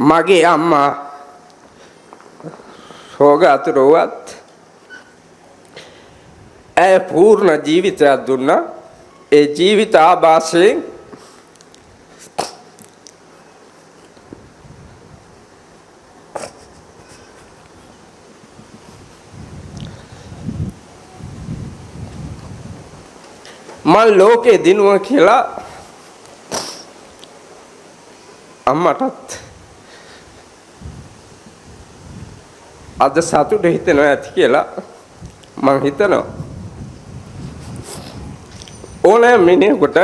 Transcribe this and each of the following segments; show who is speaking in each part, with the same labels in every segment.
Speaker 1: මගේ අම්මා රෝගාතුරවත් ඇය පූර්ණ ජීවිතයක් දුන්නා. ඒ ජීවිත ආభాසයෙන් මල් ලෝකේ දිනුවා කියලා අම්මටත් අද සතුට හිතෙනවා ඇති කියලා මං හිතනවා. ඕනෑ මිනිහෙකුට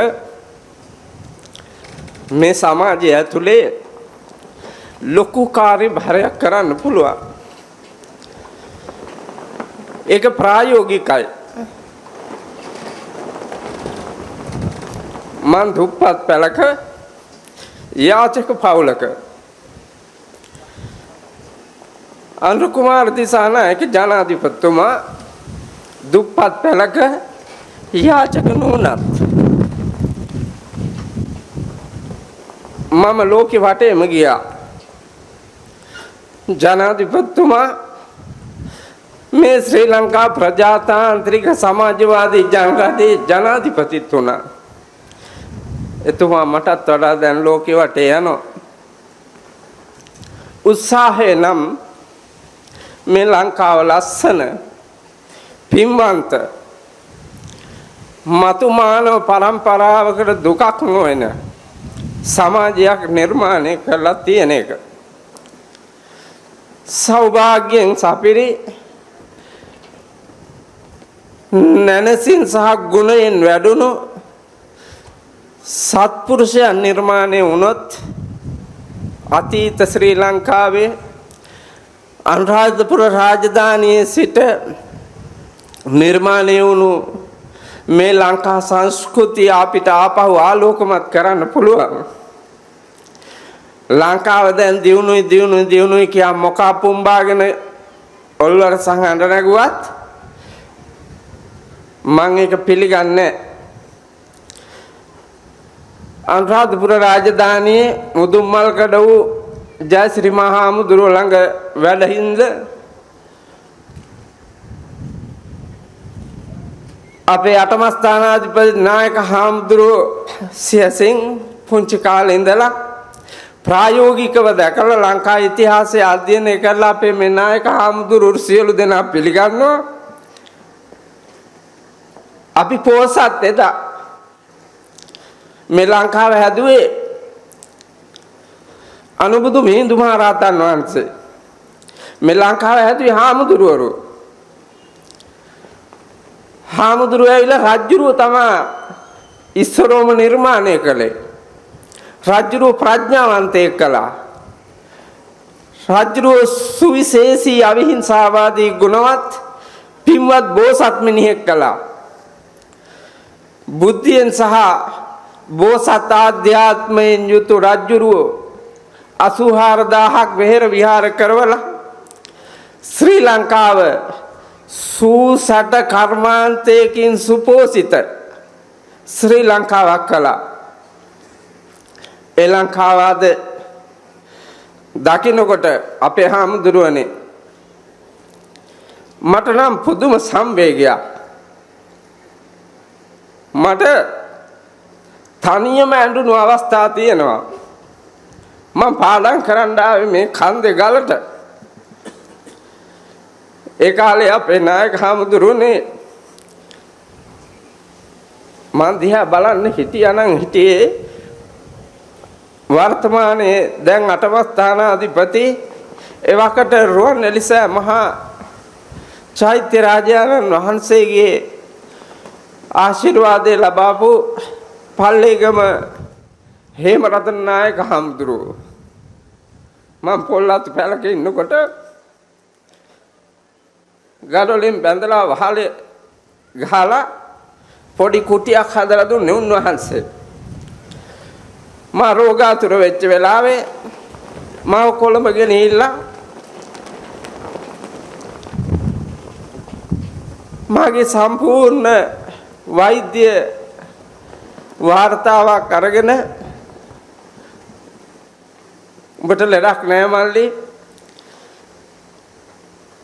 Speaker 1: මේ සමාජය ඇතුලේ ලොකු කාර්යභාරයක් කරන්න පුළුවන්. ඒක ප්‍රායෝගිකයි. මං දුප්පත් පළක යාචක පවුලක අනුර කුමාර දිසානායක ජනාධිපතිතුමා දුප්පත් පළක යාචක නුනත් මම ලෝකෙ වටේම ගියා. ජනාධිපතිතුමා මේ ශ්‍රී ලංකා ප්‍රජාතාන්ත්‍රික සමාජවාදී ජනතාවේ ජනාධිපතිතුමා එතුමා මටත් වඩා දැන් ලෝකෙ වටේ යනවා. උත්සාහය නම් මේ ලංකාව ලස්සන පින්වන්ත මතු මානව පරම්පරාවකට දුකක් නොවන සමාජයක් නිර්මාණය කරලා තියෙන එක. සෞභාග්‍යයෙන් සපිරි නැනසින් සහ ගුණයෙන් වැඩුණු සත්පුරුෂයන් නිර්මාණය වුණොත් අතීත ශ්‍රී ලංකාවේ අනුරාධපුර රාජධානියේ සිට නිර්මාණය වුණු මේ ලංකා සංස්කෘතිය අපිට ආපහු ආලෝකමත් කරන්න පුළුවන්. ලංකාව දැන් දියුණුයි කියා මොකා පුම්බාගෙන ඔල්වර සංහඬ නැගුවත් මම ඒක පිළිගන්නේ. අනුරාධපුර රාජධානියේ මුදුන්මල්කඩ වූ ජයශ්‍රී මහාමුදුරුවෝ ළඟ වැඩ හිඳ අපේ අටමස්ථානාධිපති නායක හාමුදුරුවෝ සියසින් පුංචි කාලේ ඉඳලා ප්‍රායෝගිකව දැකලා ලංකා ඉතිහාසය අධ්‍යයනය කරලා අපේ මේ නායක හාමුදුරුවෝ සියලු දෙනා පිළිගන්නවා. අපි පොසත් එදා මේ ලංකාව හැදුවේ අනුබුදු මිහිඳු මහ රහතන් වහන්සේ. මේ ලංකාව හැදුවේ හාමුදුරුවෝ. හාමුදුරුවෝ ඇවිල්ලා රජුරුව තමයි ඉස්සරෝම නිර්මාණය කළේ. රජුරුව ප්‍රඥාවන්තයෙක් කළා. රජුරුව සුවිශේෂී අවිහිංසාවාදී ගුණවත් පින්වත් බෝසත් මිනිහෙක් කළා. බුද්ධියෙන් සහ බෝසත් ආධ්‍යාත්මයෙන් යුතු රජුරුව 84000ක් වෙහෙර විහාර කරවලා ශ්‍රී ලංකාව සූසට කර්මාන්තයකින් සුපෝසිත ශ්‍රී ලංකාවක් කළා. ඒ ලංකාවද දකින්නකොට අපේ හාමුදුරුවනේ මට නම් පුදුම සංවේගයක්. මට තනියම ඇඬුණු අවස්ථා තියෙනවා. මම පාඩම් කරන්න ආවේ මේ කන්දේ ගලට. ඒ කාලේ අපේ නායක හාමුදුරුවනේ මන් දිහා බලන්න හිටියේ වර්තමානයේ දැන් අටමස්ථානාධිපති එවකට රුවන්වැලිසෑය මහා චෛත්‍ය රාජානන් වහන්සේගේ ආශිර්වාදය ලබාපු පල්ලේගම හේමරතන නායක හාමුදුරුවෝ මම පොල්ලත් පැලක ඉන්නකොට ගඩොලින් බැඳලා වහලේ ගහලා පොඩි කුටියක් හදලා දුන්නේ උන්වහන්සේ. මා රෝගාතුර වෙච්ච වෙලාවේ මාව කොළඹ ගෙනිහිල්ලා මාගේ සම්පූර්ණ වෛද්‍ය වාර්තාවක් අරගෙන උඹට ලෙඩක් නෑ මල්ලි.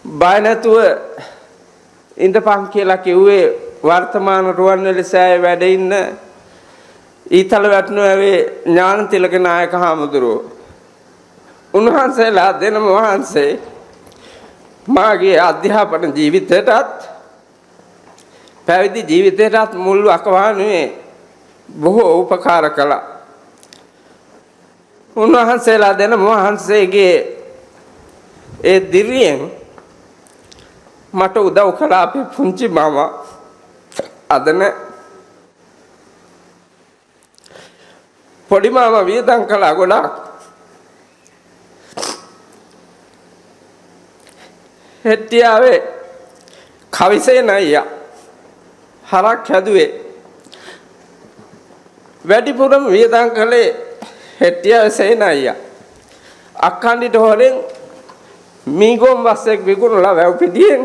Speaker 1: බය නැතුව ඉඳපන් කියලා කිව්වේ වර්තමාන රුවන්වැලි සෑයේ වැඩ ඉන්න ඊතල වටනුවේ ඥානතිලක නායක හාමුදුරුවෝ. උන්වහන්සේලා දෙනම වහන්සේ මාගේ අධ්‍යාපන ජීවිතයටත් පැවිදි ජීවිතයටත් මුල් වකවානුවේ බොහෝ උපකාර කළා. උන්වහන්සේලා දෙනම වහන්සේගේ ඒ දිරියෙන් මට උදව් කළා අපේ පුංචි මාමා. අදන පොඩි මාමා වියදම් කළා ගොඩාක්. හෙට්ටියාවේ කවිසේ නයියා හරක් හැදුවේ. වැඩිපුරම වියදම් කළේ හෙට්ටියාවේ සේනයියා. අක්කණ්ඩිට හොරෙන් මීගොම් වස්සෙක් විකුණලා වැව් පිටියෙන්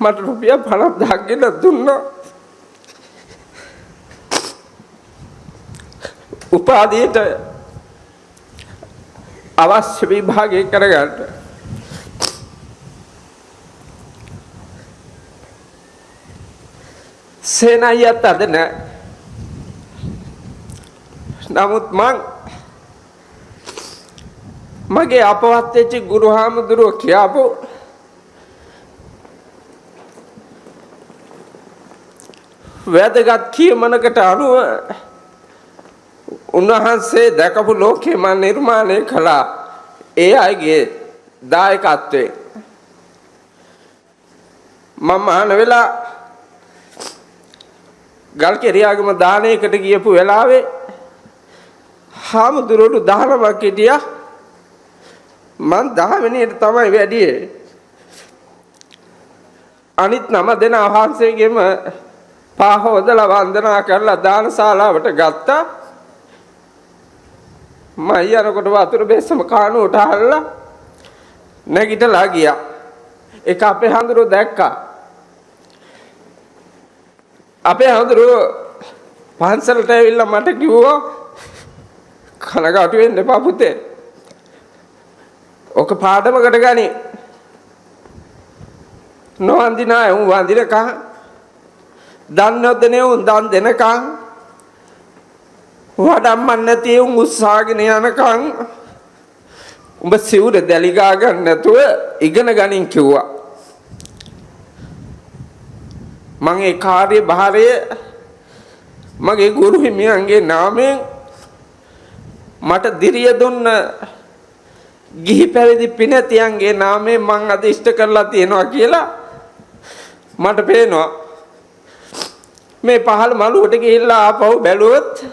Speaker 1: මට රුපියල් 50,000ක් ගෙන දුන්නා. උපාධියට අවශ්‍ය විභාගය කරගන්න. සේනයියත් අද නෑ. නමුත් මගේ අපවත් වෙච්ච ගුරු හාමුදුරුවෝ කියපු වැදගත් කියමනකට අනුව උන්වහන්සේ දැකපු ලෝකෙ මම නිර්මාණය කළා. ඒ අයගේ දායකත්වයෙන් මම ආන වෙලා ගල්කිරියාගම දානයකට ගියපු වෙලාවේ හාමුදුරුවෝ 19ක් හිටියා. මං 10 වෙනියට තමයි වැඩියේ. අනිත් 9 දෙනා වහන්සේගෙම පහ හොදලා වන්දනා කරලා දානශාලාවට ගත්තා. මම යනකොට වතුර බෙස්සම කානුවට අහලා නැගිටලා ගියා. ඒක අපේ හඳුරෝ දැක්කා. අපේ හඳුරෝ පන්සලට ඇවිල්ලා මට කිව්වා කනගාටු වෙන්න එපා පුතේ. ඔක පාඩමකට ගනි. නොවන්දිනා උන් වන්දිනකම් දන්නොත් උන් දන් දෙනකම් වඩම්මන් නැති උන් උස්සාගෙන යනකම් උඹ සිවුර දැලි ගා ගන්න නැතුව ඉගෙන ගනින් කිව්වා. මම ඒ කාර්ය භාරය මගේ ගුරු හිමියන්ගේ නාමයෙන් මට දිරිය දුන්න ගිහි පැවිදි පිනතියන්ගේ නාමයෙන් මං අද ඉෂ්ට කරලා තියෙනවා කියලා මට පේනවා. මේ පහළ මළුවට ගිහිල්ලා ආපහු බැලුවොත්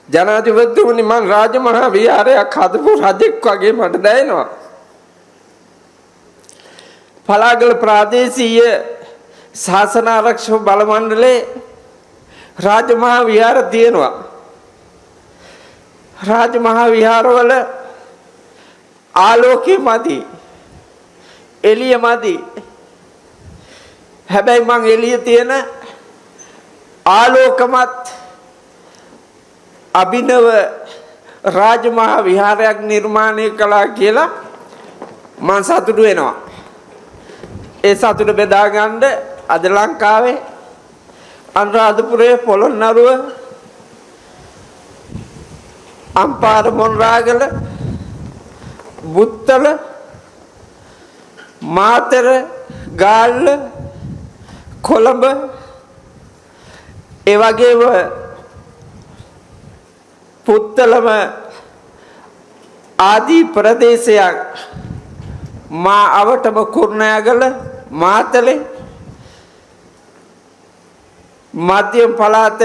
Speaker 1: ජනාධිපතිතුමනි මං රාජමහා විහාරයක් හදපු රජෙක් වගේ මට දැනෙනවා. පලාගල ප්‍රාදේශීය ශාසන ආරක්ෂක බල මණ්ඩලයේ රාජමහා විහාර තියෙනවා. රාජමහා විහාරවල ආලෝකය මදි, එළිය මදි. හැබැයි මං එළිය තියෙන ආලෝකමත් අභිනව රාජමහා විහාරයක් නිර්මාණය කළා කියලා මං සතුටු වෙනවා. ඒ සතුට බෙදා ගන්න අද ලංකාවේ අනුරාධපුරයේ පොළොන්නරුව අම්පාර මොණරාගල බුත්තල මාතර ගාල්ල කොළඹ ඒ වගේම පුත්තලම ආදී ප්‍රදේශයක් මා අවටම කුරුණෑගල මාතලේ මධ්‍යම පළාත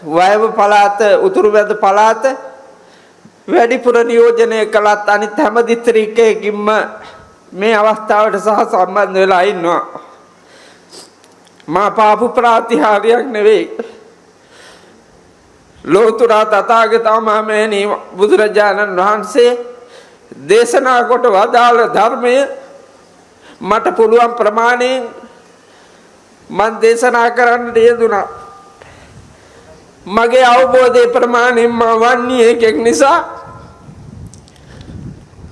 Speaker 1: වයඹ පළාත උතුරු මැද පළාත වැඩිපුර නියෝජනය කළත් අනිත් හැම දිස්ත්‍රික්කයකින්ම මේ අවස්ථාවට සහ සම්බන්ධ වෙලා ඉන්නවා. මා පාපු ප්‍රාතිහාර්යයක් නෙවෙයි. ලෝතර තථාගතමහණෙනි බුදුරජාණන් වහන්සේ දේශනා කොට වදාළ ධර්මය මට පුළුවන් ප්‍රමාණයෙන් මන් දේශනා කරන්න යෙදුණා. මගේ අවබෝධයේ ප්‍රමාණය මා වන්නේ එකෙක් නිසා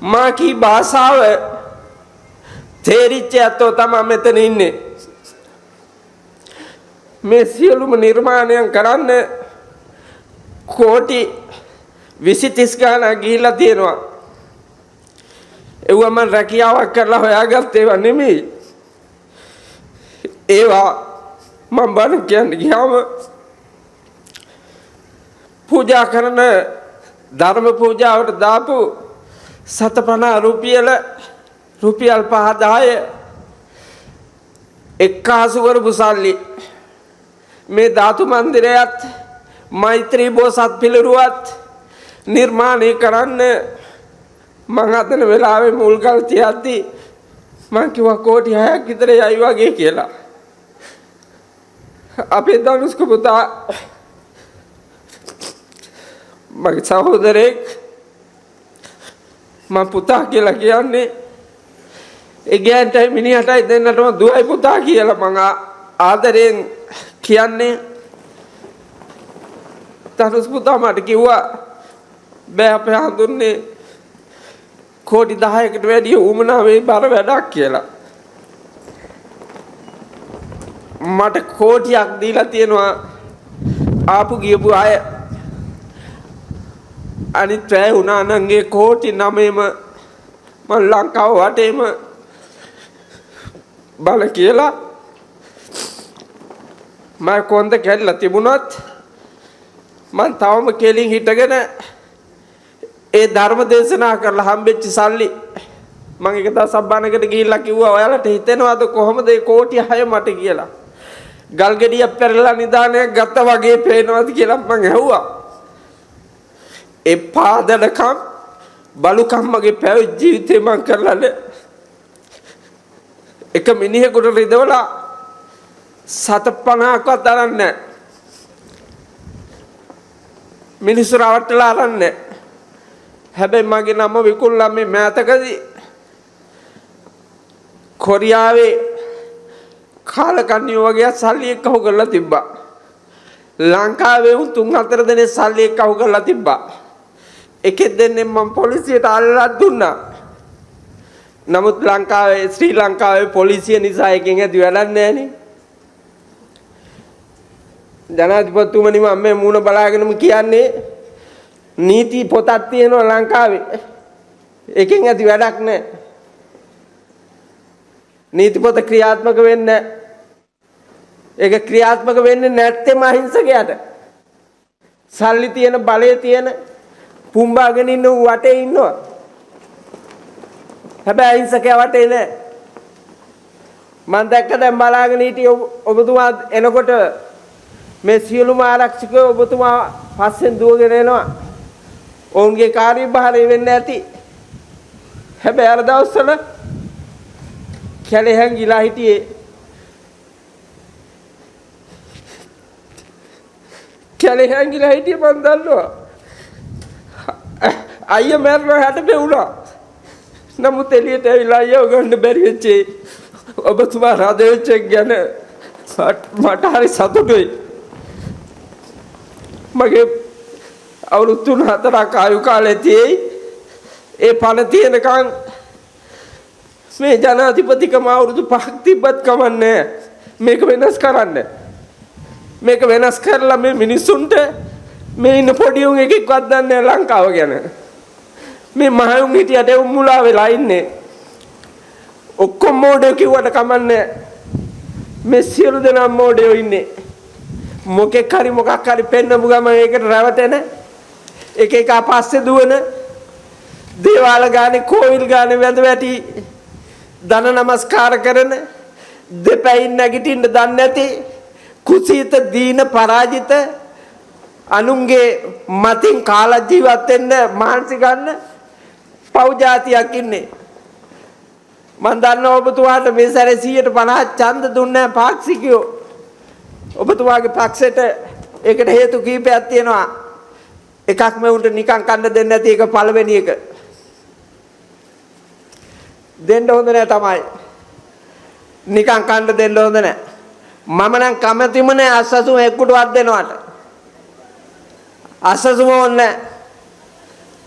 Speaker 1: මා කී භාෂාව තේරිච්ච ඇත්තෝ තමයි මෙතන ඉන්නේ. මේ සියලුම නිර්මාණයන් කරන්න කෝටි 20-30 ගණන් ගිහිල්ලා තියෙනවා. ඒවා මම රැකියාවක් කරලා හොයාගත්ත ඒවා නෙමෙයි. ඒවා මම බණ කියන්නේ ගියාම පූජා කරන ධර්ම පූජාවට දාපු 750 රුපියල් 5-10 එක්කාසු කරපු සල්ලි මේ ධාතු මන්දිරයත් මෛත්‍රී බෝසත් පිළිරුවත් නිර්මාණය කරන්න මං හදන වෙලාවේ මුල්කල් තියද්දි මං කිව්වා කෝටි 6ක් විතර යයි වගේ කියලා. අපේ දනුස්ක පුතා මගේ සහෝදරෙක් මම පුතා කියලා කියන්නේ ඒ ගෑන්ටයි මිනිහටයි දෙන්නටම දුවයි පුතා කියලා මං ආදරෙන් කියන්නේ. දනුස් පුතා මට කිව්වා බෑ අපේ හඳුන්නේ කෝටි 10කට වැඩිය උමනා වෙයි බර වැඩක් කියලා. මට කෝටියක් දීලා තියෙනවා ආපු ගියපු අය. අනිත් වැය වුණා නම් ඒ කෝටි 9ම මම ලංකාව වටේම බල කියලා මම කොන්ද කැඩලා තිබුණත් මම තවම කෙලින් හිටගෙන ඒ ධර්ම දේශනා කරලා හම්බෙච්ච සල්ලි මම එක දවසක් බණකට ගිහිල්ලා කිව්වා ඔයාලට හිතෙනවද කොහොමද ඒ කෝටි 6 මට කියලා. ගල් ගෙඩියක් පෙරලා නිදානයක් ගත්තා වගේ පේනවද කියලා මම ඇහුවා. ඒ පාදලකම් බලුකම් මගේ පැවිදි ජීවිතේ මම කරලා එක මිනිහෙකුට රිදවලා 750ක්වත් අරන් නැහැ. මිනිස්සු රවට්ටලා අරන් නැහැ. හැබැයි මගේ නම විකුණලා මේ මෑතකදී කොරියාවේ කාලකන්ණියෝ වගේ සල්ලි එක්කව කරලා තිබ්බා. ලංකාවේ උන් 3-4 දෙනෙක් සල්ලි එක්කව කරලා තිබ්බා. එකෙක් දෙන්නේ මම පොලිසියට අල්ලලා දුන්නා. නමුත් ලංකාවේ ශ්‍රී ලංකාවේ පොලිසිය නිසා එකෙන් ඇති වැඩක් නැහනේ. ජනාධිපතිතුමනි මම මේ මූණ බලාගෙනම කියන්නේ නීති පොතක් තියෙනවා ලංකාවේ. එකෙන් ඇති වැඩක් නැහැ. නීති පොත ක්‍රියාත්මක වෙන්නේ නැහැ. ඒක ක්‍රියාත්මක වෙන්නේ නැත්තේම අහිංසකයට. සල්ලි තියෙන බලය තියෙන පුම්බාගෙන ඉන්න වටේ ඉන්නවා. හැබැයි අහිංසකයා වටේ නැහැ. මම දැක්ක දැන් බලාගෙන හිටියේ ඔබතුමා එනකොට මේ සියලුම ආරක්ෂකයෝ ඔබතුමා පස්සෙන් දුවගෙන එනවා. ඔවුන්ගේ කාර්යභාරය වෙන්න ඇති. හැබැයි අර දවස්වල කැලේ හැංගිලා හිටියේ. කැලේ හැංගිලා හිටියේ මම දන්නවා. අයියා මැරලා හැට පෙවුනා. නමුත් එළියට ඇවිල්ලා අයියව ගන්න බැරි වෙච්චේ ඔබතුමා රද වෙච්ච එක ගැන මට හරි සතුටුයි. මගේ අවුරුදු 3-4ක් ආයු කාලේ තියෙයි. ඒ පණ තියෙනකන් මේ ජනාධිපතිකම අවුරුදු 5ක් තිබ්බත් කමන්නේ මේක වෙනස් කරන්න. මේක වෙනස් කරලා මේ මිනිස්සුන්ට මේ ඉන්න පොඩි උන් එකෙක්වත් දන්නේ ලංකාව ගැන. මේ මහයුන් හිටියට ඒ මුලා වෙලා ඉන්නේ. ඔක්කොම මොඩේ කිව්වට කමන්නේ. මේ සියලු දෙනා මොඩේ ඉන්නේ. මොකෙක් හරි මොකක් හරි පෙන්නමු ගම ඒකට රැවටෙන එක එක පස්සේ දුවන දේවාල ගානේ කෝවිල් ගානේ වැඳ වැටි දන නමස්කාර කරන දෙපැයින් නැගිටින්න දන්නේ නැති කුසීත දීන පරාජිත අනුන්ගේ මතින් කාලා ජීවත් වෙන්න මහන්සි ගන්න පෞජාතියක් ඉන්නේ. මම දන්නවා ඔබතුමාට මේ සැරේ 150 ඡන්ද දුන්නේ පාක්ෂිකයෝ. ඔබතුමාගේ පක්ෂයට ඒකට හේතු කීපයක් තියෙනවා. එකක් මේ උන්ට නිකන් කන්න දෙන්නේ නැති එක පළවෙනි එක. දෙන්න හොඳ නෑ තමයි. නිකන් කන්න දෙන්න හොඳ නෑ. මම නම් කැමතිම නෑ අස්සසු එක්කුටවත් දෙනවට. අසසුම ඕනේ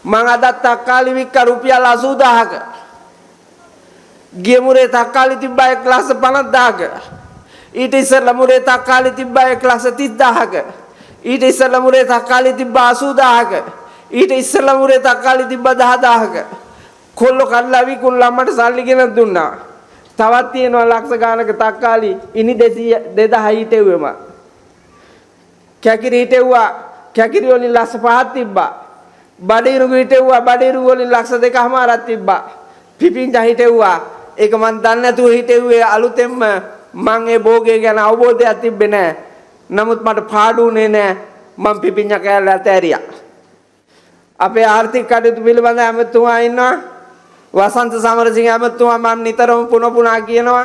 Speaker 1: මං අදත් තක්කාලි වික්ක රුපියල් 80000ක ගිය මුරේ තක්කාලි තිබ්බා 1,50,000ක ඊට ඉස්සෙල්ලා මුරේ තක්කාලි තිබ්බා 1,30,000ක ඊට ඉස්සෙල්ලා මුරේ තක්කාලි තිබ්බා 80,000ක ඊට ඉස්සෙල්ලා මුරේ තක්කාලි තිබ්බා 10,000ක කොල්ල කඩලා විකුණලා අම්මට සල්ලි ගෙන දුන්නා තවත් තියෙනවා ලක්ෂ ගානක තක්කාලි ඉනි 200 2000 හිටෙව්වෙම කැකිරි හිටෙව්වා කැකිරි වලින් ලක්ෂ 5ක් තිබ්බා බඩිරු හිටෙව්වා බඩිරු වලින් ලක්ෂ 2කමාරක් තිබ්බා පිපින්ජා හිටෙව්වා ඒක මන් දන්නේ නැතුව හිටෙව්වේ අලුතෙන්ම මං ඒ භෝගේ ගැන අවබෝධයක් තිබ්බේ නැහැ නමුත් මට පාඩුුනේ නැහැ මං පිපින්ජා කෑල්ල ඇතෑරියා අපේ ආර්ථික කටයුතු පිළිබඳ ඇමතුමා ඉන්නවා වසන්ත සමරසිංහ ඇමතුමා මම නිතරම පුන කියනවා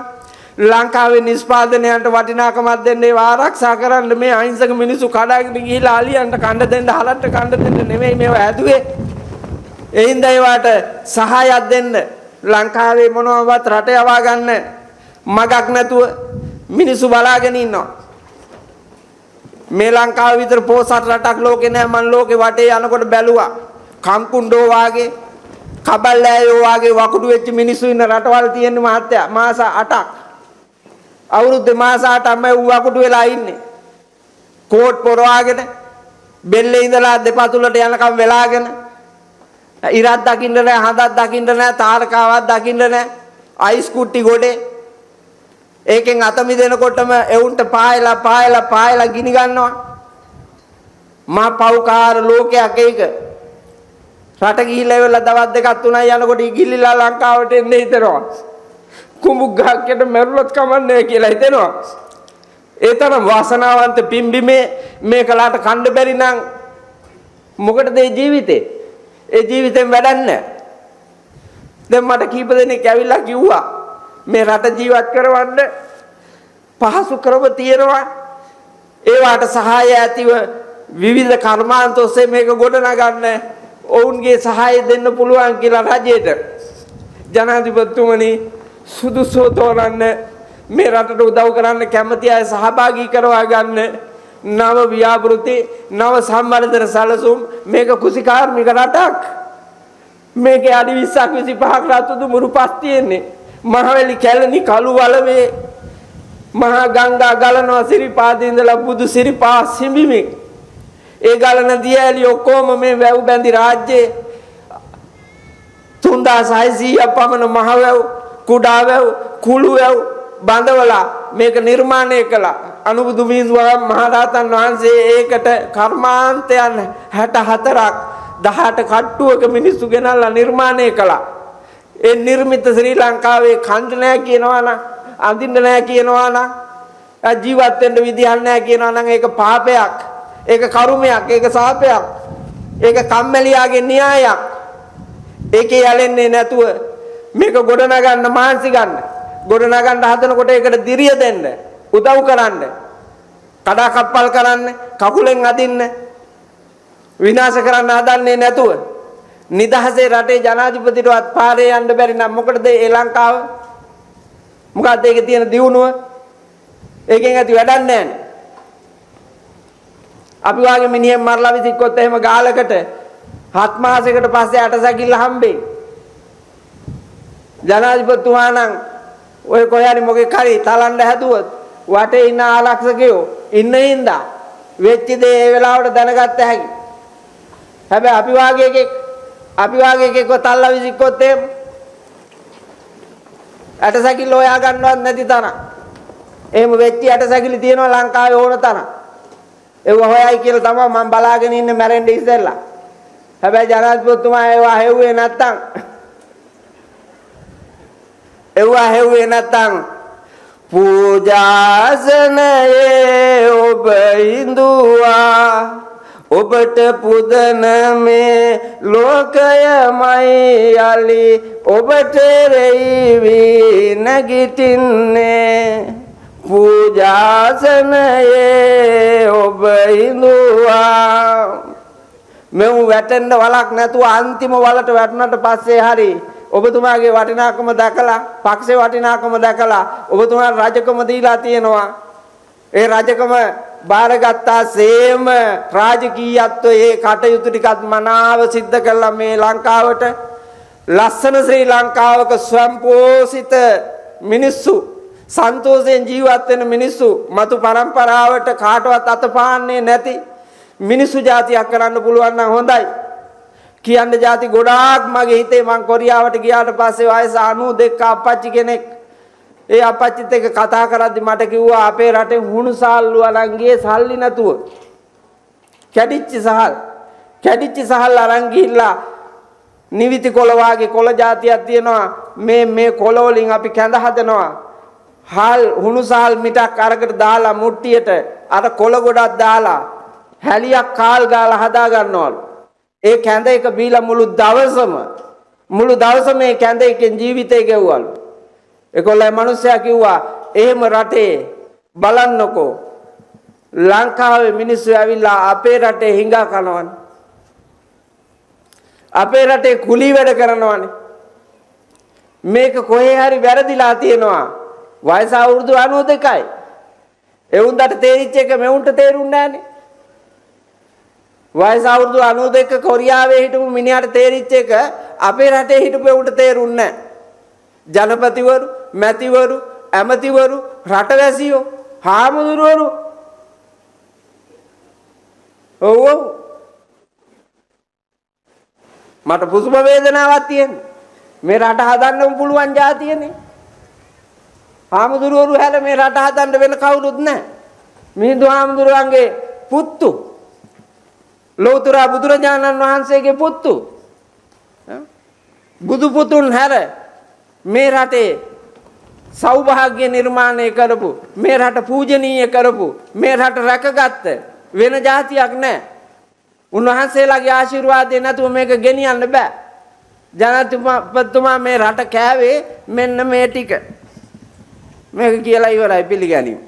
Speaker 1: ලංකාවේ නිෂ්පාදනයන්ට වටිනාකමක් දෙන්න ඒවා ආරක්ෂා කරන්න මේ අහිංසක මිනිස්සු කඩාගෙන ගිහිලා අලියන්ට කන්න දෙන්න හලන්ට කන්න දෙන්න නෙමෙයි මේවා හැදුවේ ඒ හින්දා ඒවට සහායක් දෙන්න ලංකාවේ මොනවවත් රට යවා ගන්න මගක් නැතුව මිනිස්සු බලාගෙන ඉන්නවා මේ ලංකාව විතර පොසත් රටක් ලෝකේ නෑ මන් ලෝකේ වටේ යනකොට බැලුවා කම්කුණ්ඩෝ වාගේ කබල්ලෑයෝ වාගේ වකුඩු වෙච්ච මිනිස්සු ඉන්න රටවල් තියෙන මහත්තයා මාස 8ක් අවුරුද්දේ මාස 8ක්ම වකුඩු වෙලා ඉන්නේ කෝට් පොරවාගෙන බෙල්ලේ ඉඳලා දෙපතුලට යනකම් වෙලාගෙන ඉරක් දකින්න නෑ හඳක් දකින්න නෑ තාරකාවක් දකින්න නෑ අයිස් කුට්ටි ගොඩේ ඒකෙන් අත මිදෙනකොටම එවුන්ට පායලා ගිනි ගන්නවා මා පව්කාර ලෝකයක් ඒක රට ගිහිල්ලා ඉවරලා දවස් දෙකක් තුනක් යනකොට ගිහිල්ලා ලංකාවට එන්නේ හිතනවා කුඹුක් ගහකට මැරුණත් කමන්නේ කියලා හිතෙනවා ඒ තරම් වාසනාවන්ත පිම්බිමේ මේකලාට කණ්ඩ බැරි නම් මොකටද ඒ ජීවිතේ ඒ ජීවිතෙන් වැඩක් නැහැ දැන් මට කීප දෙනෙක් ඇවිල්ලා කිව්වා මේ රට ජීවත් කරවන්න පහසු ක්‍රම තියෙනවා ඒවට සහාය ඇතිව විවිධ කර්මාන්ත ඔස්සේ මේක ගොඩනගන්න ඔවුන්ගේ සහාය දෙන්න පුළුවන් කියලා රජයට ජනාධිපතිතුමනි සුදුසු තෝරන්න මේ රටට උදව් කරන්න කැමති අය සහභාගී කරවා ගන්න නව ව්‍යාපෘති නව සම්වර්ධන සැලසුම් මේක කුසිකාර්මික රටක් මේකේ අඩි 20ක් 25ක් රතුදු මුරුපස් තියෙන්නේ මහවැලි කැලණි කළු වලවේ මහා ගංගා ගලනවා සිරිපාදේ ඉඳලා බුදු සිරිපා සිඹිමින් ඒ ගලන දියැලි ඔක්කොම මේ වැව් බැඳි රාජ්‍යයේ 3600 පමණ මහ වැව් කුඩා වැව් කුළු වැව් බඳවලා මේක නිර්මාණය කළා අනුබුදු මහරහතන් වහන්සේ ඒකට කර්මාන්තයන් 64ක් 18 කට්ටුවක මිනිස්සු ගෙනල්ලා නිර්මාණය කළා ඒ නිර්මිත ශ්‍රී ලංකාවේ කන්ද නැහැ කියනවා නම් අඳින්න නැහැ කියනවා නම් ජීවත් වෙන්න විදිහක් නැහැ කියනවා නම් ඒක පාපයක් ඒක කරුමයක් ඒක සාපයක් ඒක කම්මැලියාගේ න්‍යායක් ඒකේ යැලෙන්නේ නැතුව මේක ගොඩනගන්න මාන්සි ගන්න ගොඩනගන්න හදනකොට ඒකට දිරිය දෙන්න උදව් කරන්න කඩා කප්පල් කරන්න කකුලෙන් අදින්න විනාශ කරන්න හදන්නේ නැතුව නිදහසේ රටේ ජනාධිපතිටවත් පාරේ යන්න බැරි නම් මොකටද ඒ ලංකාව මොකක්ද ඒකේ තියෙන දියුණුව ඒකෙන් ඇති වැඩක් නැහැ අපි වාගේ මිනිහෙක් මරලා විසික්කොත් එහෙම ගාලකට 7 මාසයකට පස්සේ අටසැකිල්ල හම්බෙයි ජනාධිපතිතුමා නම් ඔය කොහේ මොකෙක් හරි තලන්න හැදුවොත් වටේ ඉන්න ආරක්ෂකයෝ ඉන්න හින්දා වෙච්ච දේ ඒ වෙලාවට දැනගත්ත හැකි හැබැයි අපි වාගේ එකෙක්ව තල්ලා විසික්කොත් ඇටසැකිල්ල හොයා ගන්නවත් නැති තරම් එහෙම වෙච්ච ඇටසැකිලි තියෙනවා ලංකාවේ ඕන තරම් ඒව හොයයි කියලා තමයි මම බලාගෙන ඉන්නේ මැරෙන්න ඉස්සෙල්ලා හැබැයි ජනාධිපතිතුමා ඒවා හෙව්වේ නැත්තම් පූජාසනයේ ඔබ ඉඳුවා ඔබට පුදන මේ ලෝකයමයි යලි ඔබට රෙවි නැගිටින්නේ පූජාසනයේ ඔබ ඉඳුවා මෙව වැටෙන්න වලක් නැතුව අන්තිම වලට වැටුණාට පස්සේ හරි ඔබතුමාගේ වටිනාකම දැකලා පක්ෂේ වටිනාකම දැකලා ඔබතුමා රජකම දීලා තියෙනවා ඒ රජකම බාරගත්තා සේම රාජකීයත්වයේ කටයුතු ටිකත් මනාව සිද්ධ කළා මේ ලංකාවට ලස්සන ශ්‍රී ලංකාවක ස්වයංපෝෂිත මිනිස්සු සන්තෝෂයෙන් ජීවත් වෙන මිනිස්සු මතු පරම්පරාවට කාටවත් අතපාන්නේ නැති මිනිස්සු జాතියක් කරන්න පුළුවන් නම් හොඳයි කියන්න ಜಾති ගොඩාක් මගේ හිතේ මං කොරියාවට ගියාට පස්සේ වයස 92 අප්පච්චි කෙනෙක් ඒ අප්පච්චිත් එක්ක කතා කරද්දි මට කිව්වා අපේ රටේ හුණු සාල්ලු අරන් ගියේ සල්ලි නැතුව කැඩිච්ච සහල් අරන් ගිහිල්ලා නිවිති කොළ වාගේ කොළ జాතියක් තියෙනවා මේ කොළ වලින් අපි කැඳ හදනවා හාල් හුණු සාල් මිටක් අරකට දාලා මුට්ටියට අර කොළ ගොඩක් දාලා හැලියක් කාල් ගාලා හදා ගන්නවලු ඒ කැඳ එක බීලා මුළු දවසම මේ කැඳ එකෙන් ජීවිතේ ගෙවුවලු ඒකොල්ලේ මිනිස්සයා කිව්වා එහෙම රටේ බලන්නකෝ ලංකාවේ මිනිස්සු ඇවිල්ලා අපේ රටේ හිඟා කනවනේ අපේ රටේ කුලී වැඩ කරනවනේ මේක කොහේ හරි වැරදිලා තියෙනවා වයස අවුරුදු 92යි ඒ උන්දට තේරිච්ච එක මෙවුන්ට තේරුන්නේ නැහනේ වයස අවුරුදු 92 කොරියාවේ හිටපු මිනිහට තේරිච්ච එක අපේ රටේ හිටපු උන්ට තේරුන්නේ නැහැ ජනපතිවරු මැතිවරු ඇමතිවරු රටවැසියෝ හාමුදුරුවරු ඔව් මට පුදුම වේදනාවක් තියෙනවා මේ රට හදන්න පුළුවන් જાතියනේ හාමුදුරුවරු හැල මේ රට හදන්න වෙන කවුරුත් නැහැ මිහිඳු හාමුදුරුවන්ගේ පුත්තු ලෝතර බුදුරජාණන් වහන්සේගේ පුත්තු බුදු පුතුන් හැර මේ රටේ සෞභාග්‍ය නිර්මාණය කරපු මේ රට පූජනීය කරපු මේ රට රැකගත්ත වෙන જાතියක් නැහැ උන්වහන්සේලාගේ ආශිර්වාදය නැතුව මේක ගෙනියන්න බෑ ජනාධිපතිතුමා මේ රට කෑවේ මෙන්න මේ ටික මේක කියලා ඉවරයි පිළිගනිමු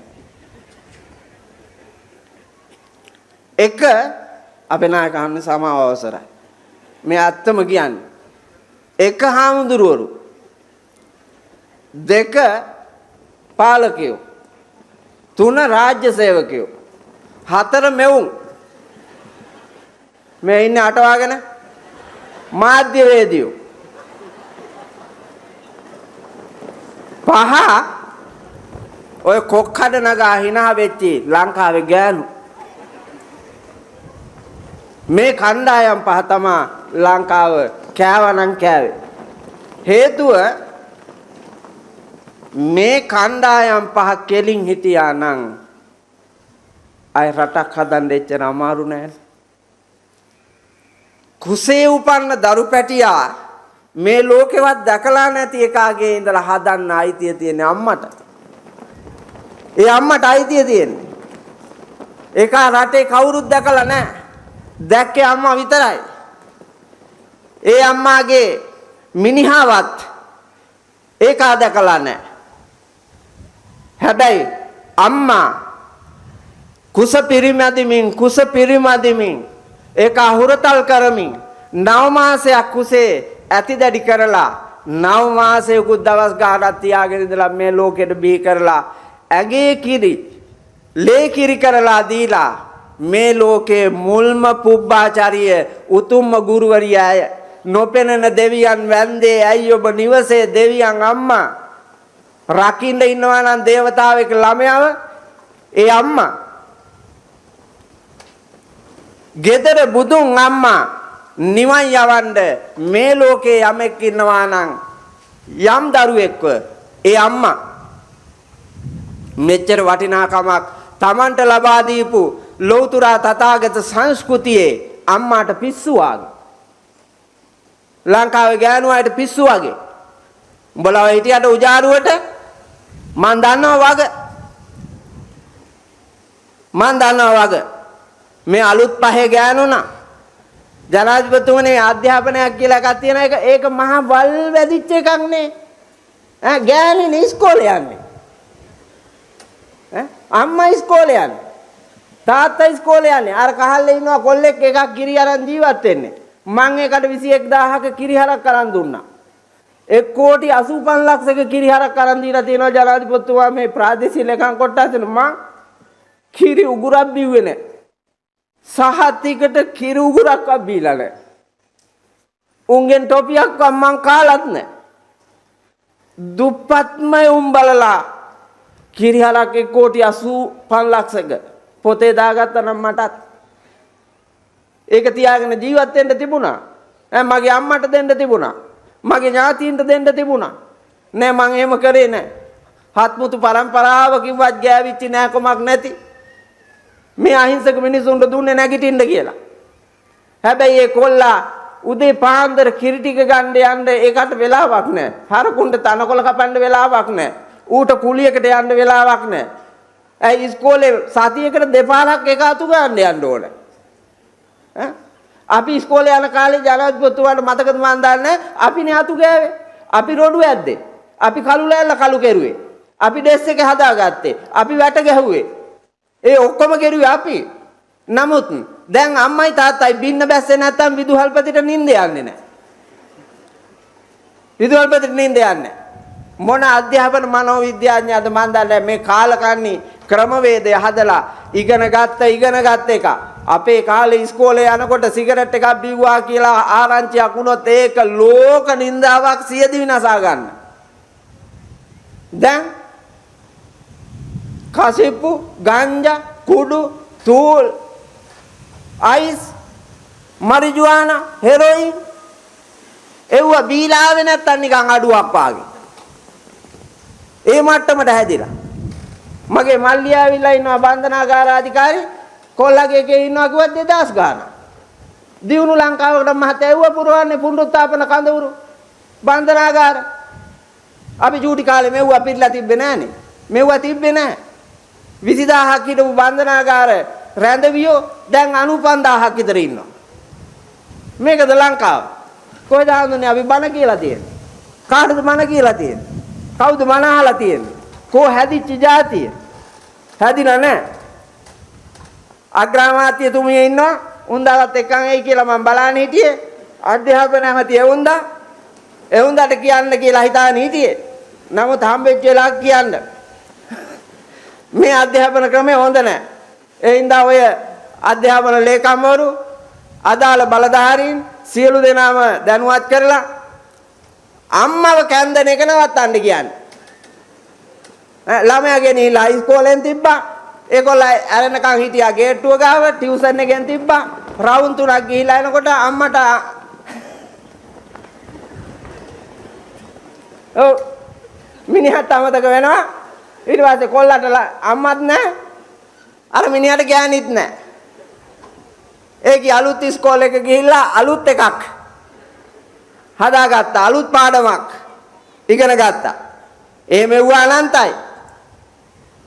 Speaker 1: එක අපේ නායක හම්නේ සමාව අවසරයි මේ ඇත්තම කියන්නේ එක හාමුදුරුවරු දෙක පාලකයෝ තුන රාජ්‍ය සේවකයෝ හතර මෙවුන් මේ ඉන්නේ අටවාගෙන මාධ්‍යවේදියෝ පහ ඔය කොක්කඩ නගා hina වෙච්චි ලංකාවේ ගෑනු මේ කණ්ඩායම් පහ තමයි ලංකාව කෑවනම් කෑවේ හේතුව මේ කණ්ඩායම් පහ කෙලින් හිටියා නම් අය රටක් හදන්න එච්චර අමාරු නෑ කුසේ උපන්න දරු පැටියා මේ ලෝකෙවත් දැකලා නැති එකාගේ ඉඳලා හදන්න අයිතිය තියෙන අම්මට ඒ අම්මට අයිතිය තියෙන්නේ ඒක රටේ කවුරුත් දැකලා නැහැ දැක්කේ අම්මා විතරයි ඒ අම්මාගේ මිනිහාවත් ඒක දැකලා නැහැ හැබැයි අම්මා කුස පිරිමැදමින් ඒක අහුරතල් කරමින් 9 මාසයක් කුසේ ඇති දැඩි කරලා 9 මාසයකුත් දවස් ගානක් තියාගෙන ඉඳලා මේ ලෝකෙට බිහි කරලා ඇගේ කිරි ලේ කිරි කරලා දීලා මේ ලෝකේ මුල්ම පුබ්බාචාරිය උතුම්ම ගුරුවරියය නොපෙනෙන දෙවියන් වැන්දේ ඇයි ඔබ නිවසේ දෙවියන් අම්මා රකින්න ඉන්නවා නම් දේවතාවෙක් ළමයාව ඒ අම්මා ගෙදර බුදුන් අම්මා නිවන් යවන්න මේ ලෝකේ යමෙක් ඉන්නවා නම් යම් දරුවෙක්ව ඒ අම්මා මෙච්චර වටිනාකමක් Tamanට ලබා දීපු ලෞතර තථාගත සංස්කෘතියේ අම්මාට පිස්සු වගේ ලංකාවේ ගෑනු අයට පිස්සු වගේ උඹලා හිටියට උජාරුවට මන් දන්නවා වගේ මේ අලුත් පහේ ගෑනුණා ජනාධිපතිතුමනේ අධ්‍යාපනයක් කියලා එකක් තියෙන එක ඒක මහා වල් වැදිච්ච එකක් නේ ගෑණිනේ ඉස්කෝලේ යන්නේ අම්මා ඉස්කෝලේ යන්නේ තාත්තා ඉස්කෝලේ යන්නේ අර කහල්ලේ ඉන්නවා කොල්ලෙක් එකක් කිරි අරන් ජීවත් වෙන්නේ මං ඒකට 21000ක කිරිහරක් අරන් දුන්නා 1,85,00,000ක කිරිහරක් අරන් දීලා තියෙනවා ජනාධිපතිතුමා මේ ප්‍රාදේශීය ලේකම් කොට්ටාසෙන මං කිරි උගුරක් බිව්වේ නැහැ. සහතිකට කිරි උගුරක්වත් බීලා නැහැ. උන්ගෙන් ටොපියක්වත් මං කාලත් නැහැ. දුප්පත්ම උන් බලලා කිරිහලක් 1,85 ලක්ෂක පොතේ දාගත්තා නම් මටත් ඒක තියාගෙන ජීවත් වෙන්න තිබුණා. මගේ අම්මට දෙන්න තිබුණා. මගේ ඥාතීන්ට දෙන්න තිබුණා. නෑ මං එහෙම කරේ නෑ. හත්මුතු පරම්පරාව කිව්වත් ගෑවිච්ච නෑ කොමක් නැති. මේ අහිංසක මිනිසුන්ට දුන්නේ නැගිටින්න කියලා. හැබැයි ඒ කොල්ලා උදේ පාන්දර කිරි ටික ගන්න යන්න ඒකට වෙලාවක් නෑ. හරකුන්ට තනකොළ කපන්න වෙලාවක් නෑ. ඌට කුලියකට යන්න වෙලාවක් නෑ. ඇයි ඉස්කෝලේ සතියකට දෙපාරක් එක අතු ගන්න යන්න ඕනේ. අපි ඉස්කෝලේ යන කාලේ ජනාධිපතිතුමාට මතකද මන් දන්නේ අපිනේ අතු ගෑවේ. අපි රොඩු ඇද්දේ. අපි කළු ලෑල්ල කළු කෙරුවේ. අපි ඩෙස් එක හදාගත්තේ. අපි වැට ගැහුවේ. ඒ ඔක්කොම කෙරුවේ අපි. නමුත් දැන් අම්මයි තාත්තයි බින්න බැස්සේ නැත්තම් විදුහල්පතිට නිින්ද යන්නේ නැහැ. විදුහල්පතිට නිින්ද යන්නේ. මොන අධ්‍යාපන මනෝවිද්‍යාඥයාද මන් දන්නේ මේ කාලකන්ණි ක්‍රමවේදය හදලා ඉගෙන ගත්ත එක. අපේ කාලේ ඉස්කෝලේ යනකොට සිගරට් එකක් බිව්වා කියලා ආරංචියක් වුණොත් ඒක ලෝක නින්දාවක් සියදි විනාසා ගන්න. දැන් කසිප්පු, ගංජා, කුඩු, තූල්, අයිස්, මරිජුවානා, හෙරොයින් එව්ව බීලා ආවේ නැත්තම් නිකන් අඩුවක් වාගේ. ඒ මට්ටමට හැදිලා. මගේ මල්ලිය ආවිලා ඉන්නවා බන්ධනාගාර අධිකාරී කොල්ලගේ එකේ ඉන්නවා කිව්වත් 2000 ගාන. දියුණු ලංකාවකට මහත ඇව්ව පුරවන්නේ පුනරුත්ථාපන කඳවුරු බන්ධනාගාර. අපි ජූටි කාලේ මෙව්ව පිටලා තිබ්බේ නෑනේ. මෙව්ව තිබ්බේ නෑ. 20000ක් හිටපු බන්ධනාගාර රැඳවියෝ දැන් 95000ක් විතර ඉන්නවා. මේකද ලංකාව? කොහෙද හඳුන්නේ අපි බණ කියලා තියෙන්නේ? කාටද බණ කියලා තියෙන්නේ? කවුද බණ අහලා තියෙන්නේ? කෝ හැදිච්ච જાතිය? හැදිලා නෑ. අග්‍රාමාත්‍යතුමිය ඉන්නවා. උන්දාලත් එක්කන් එයි කියලා මම බලන්න හිටියේ. අධ්‍යාපන ඇමති එවුන්දාට කියන්න කියලා හිතාන හිටියේ. නමුත් හම්බෙච්ච වෙලාවක් කියන්න. මේ අධ්‍යාපන ක්‍රමය හොඳ නැහැ. ඒ හින්දා ඔය අධ්‍යාපන ලේකම්වරු අදාළ බලධාරීන් සියලු දෙනාම දැනුවත් කරලා අම්මව කැන්දන එක නවත්තන්න කියන්නේ. ළමයා ගෙනිහිලා ඉස්කෝලෙන් තිබ්බා. ඒගොල්ලෝ ඇරෙනකන් හිටියා ගේට්ටුව ගාව ටියුෂන් එකෙන් තිබ්බා. රවුන්ඩ් 3ක් ගිහිලා එනකොට අම්මට මිනිහට අමතක වෙනවා. ඊට පස්සේ කොල්ලට අම්මත් නැහැ. අර මිනිහට ගෑනිත් නැහැ. ඒකී අලුත් ඉස්කෝලේක ගිහිල්ලා අලුත් එකක් හදාගත්තා. අලුත් පාඩමක් ඉගෙන ගත්තා. එහෙම වුණා අනන්තයි.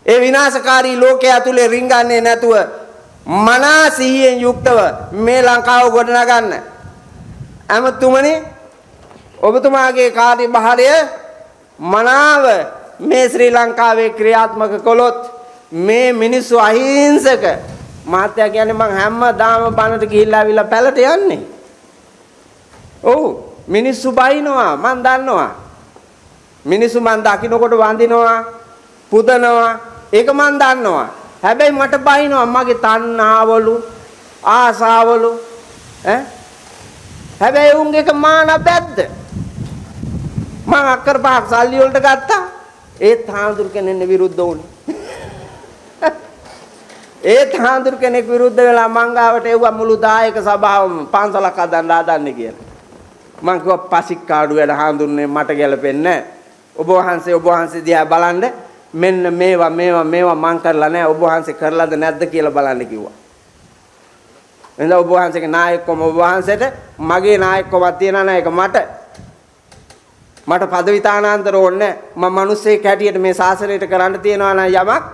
Speaker 1: ඒ විනාශකාරී ලෝකයේ ඇතුලේ රිංගන්නේ නැතුව මනා සිහියෙන් යුක්තව මේ ලංකාව ගොඩනගන්න. ඇමතුමනි ඔබතුමාගේ කාර්යභාරය මනාව මේ ශ්‍රී ලංකාවේ ක්‍රියාත්මක කළොත් මේ මිනිස්සු අහිංසක මාත්‍යා කියන්නේ මං හැමදාම බනට ගිහිල්ලා ආවිලා පැලට යන්නේ. ඔව් මිනිස්සු බයිනවා මං දන්නවා. මිනිස්සු මං දකින්නකොට වඳිනවා පුදනවා ඒක මං දන්නවා. හැබැයි මට බයිනවා මගේ තණ්හාවලු ආසාවලු හැබැයි උන්ගේක මාන බැද්ද. මං අක්කර පහක් සල්ලි වලට ගත්තා. ඒත් හාමුදුරු කෙනෙක් විරුද්ධ වුණේ. ඒත් හාමුදුරු කෙනෙක් විරුද්ධ වෙලා මංගාවට එව්වා මුළු දායක සභාවම පන්සලක් හදන්න කියලා. මං කිව්වා පසික්කාඩු වැඩ හාමුදුරනේ මට ගැලපෙන්නේ නැහැ. ඔබ වහන්සේ දිහා බලන්න මෙන්න මේවා මං කරලා නැහැ. ඔබ වහන්සේ කරලාද නැද්ද කියලා බලන්න කිව්වා. එහෙනම් ඔබ වහන්සේගේ නායකකම ඔබ වහන්සේට මගේ නායකකමක් තියනවා නේද? ඒක මට පදවි තානාන්තර ඕනේ මම මිනිස්සෙක් හැටියට මේ ශාසනයට කරන්න තියනවා නම් යමක්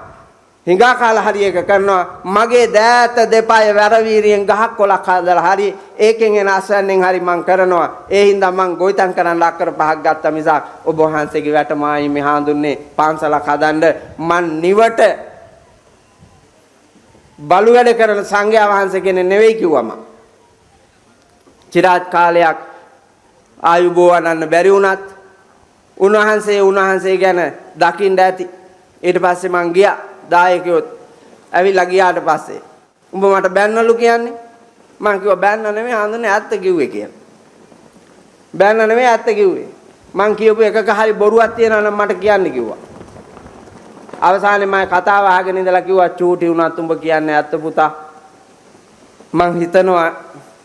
Speaker 1: හිඟා කාලා හරි එක කරනවා මගේ දෑත දෙපය වැරවීරියෙන් ගහක් කොලක් හදලා හරි ඒකෙන් එන අස්වැන්නෙන් හරි මං කරනවා. ඒ හින්දා මං ගොවිතැන් කරන්න අක්කර 5ක් ගත්තා මිසක් ඔබ වහන්සේගේ වැටමායි මේ හාඳුන්නේ පන්සලක් හදන්න මං නිවට බලු වැඩ කරන සංඝයා වහන්සේ කෙනෙක් නෙවෙයි කිව්වම. චිරාත් කාලයක් ආයුබෝවනන්න බැරි වුණත් උන්වහන්සේ ගැන දකින්න ඇති. ඊට පස්සේ මං ගියා දායකයොත් ඇවිල්ලා ගියාට පස්සේ උඹ මට බැන්නලු කියන්නේ. මං කිව්වා බැන්න නෙමෙයි හඳුනේ ඇත්ත කිව්වේ කියලා. බැන්න නෙමෙයි ඇත්ත කිව්වේ. මං කියපු එකක හරි බොරුවක් තියෙනවා නම් මට කියන්න කිව්වා. අවසානයේ මම කතාව අහගෙන ඉඳලා කිව්වා චූටි වුණත් උඹ කියන්නේ ඇත්ත පුතා. මං හිතනවා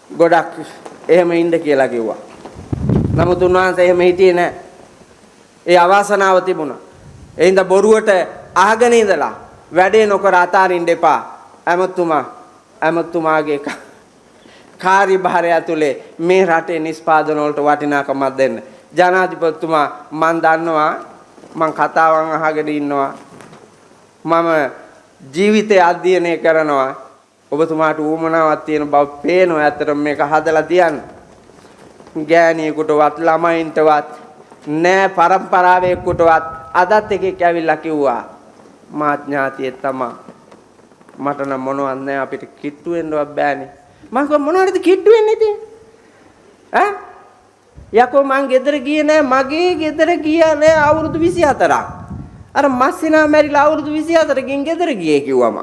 Speaker 1: ගොඩක් එහෙම ඉන්න කියලා කිව්වා. නමුත් උන්වහන්සේ එහෙම හිටියේ නැහැ. ඒ අවාසනාව තිබුණා. ඒ හින්දා බොරුවට අහගෙන ඉඳලා වැඩේ නොකර අතාරින්න එපා. ඇමතුමාගේ කාර්යභාරය ඇතුලේ මේ රටේ නිෂ්පාදන වලට වටිනාකමක් දෙන්න. ජනාධිපතිතුමා මන් දන්නවා මං කතාවන් අහගෙන ඉන්නවා. මම ජීවිතය අධ්‍යයනය කරනවා. ඔබතුමාට උවමනාවක් තියෙන බව පේනවා. ඇත්තටම මේක හදලා තියන්න. ගෑණියෙකුටවත් ළමයින්ටවත් නෑ පරම්පරාවේකටවත් අදත් එකෙක් ඇවිල්ලා කිව්වා මාත් ඥාතියෙක් තමයි. මට නම් මොනවත් නෑ අපිට කිට්ටු වෙන්නවත් බෑනේ. මම කිව්වා මොනවටද කිට්ටු වෙන්නේ ඉතින්? ඈ? යකෝ මං ගෙදර ගියේ නෑ. මගේ ගෙදර ගියා නෑ අවුරුදු 24ක්. අර මස්සිනා මැරිලා අවුරුදු 24කින් ගෙදර ගියේ කිව්වම.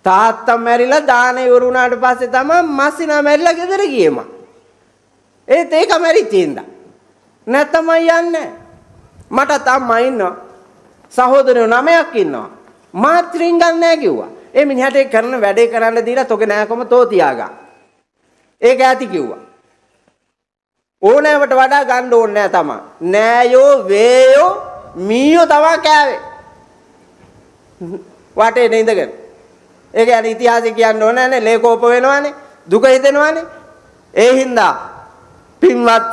Speaker 1: තාත්තා මැරිලා දාන ඉවර වුණාට පස්සේ තමයි මස්සිනා මැරිලා ගෙදර ගියේ මං. ඒත් ඒක මැරිච්චින්ද නැත්තම යන්නේ. මට තාම ඉන්නවා. සහෝදරයෝ 9ක් ඉන්නවා. මාත් රින්ගන්නේ නැහැ කිව්වා. ඒ මිනිහට කරන වැඩේ කරන්න දීලා තොගේ නෑකම තෝ තියාගා. ඒක ඇති කිව්වා. ඕනෑවට වඩා ගන්න ඕනේ නෑ තමයි. නෑයෝ වේයෝ මීයෝ තමයි කෑවේ. වටේ ඉඳගෙන. ඒක යන ඉතිහාසය කියන්න ඕනේ නෑනේ. ලේකෝප වෙනවානේ. දුක හිතෙනවානේ. ඒ හින්දා පින්වත්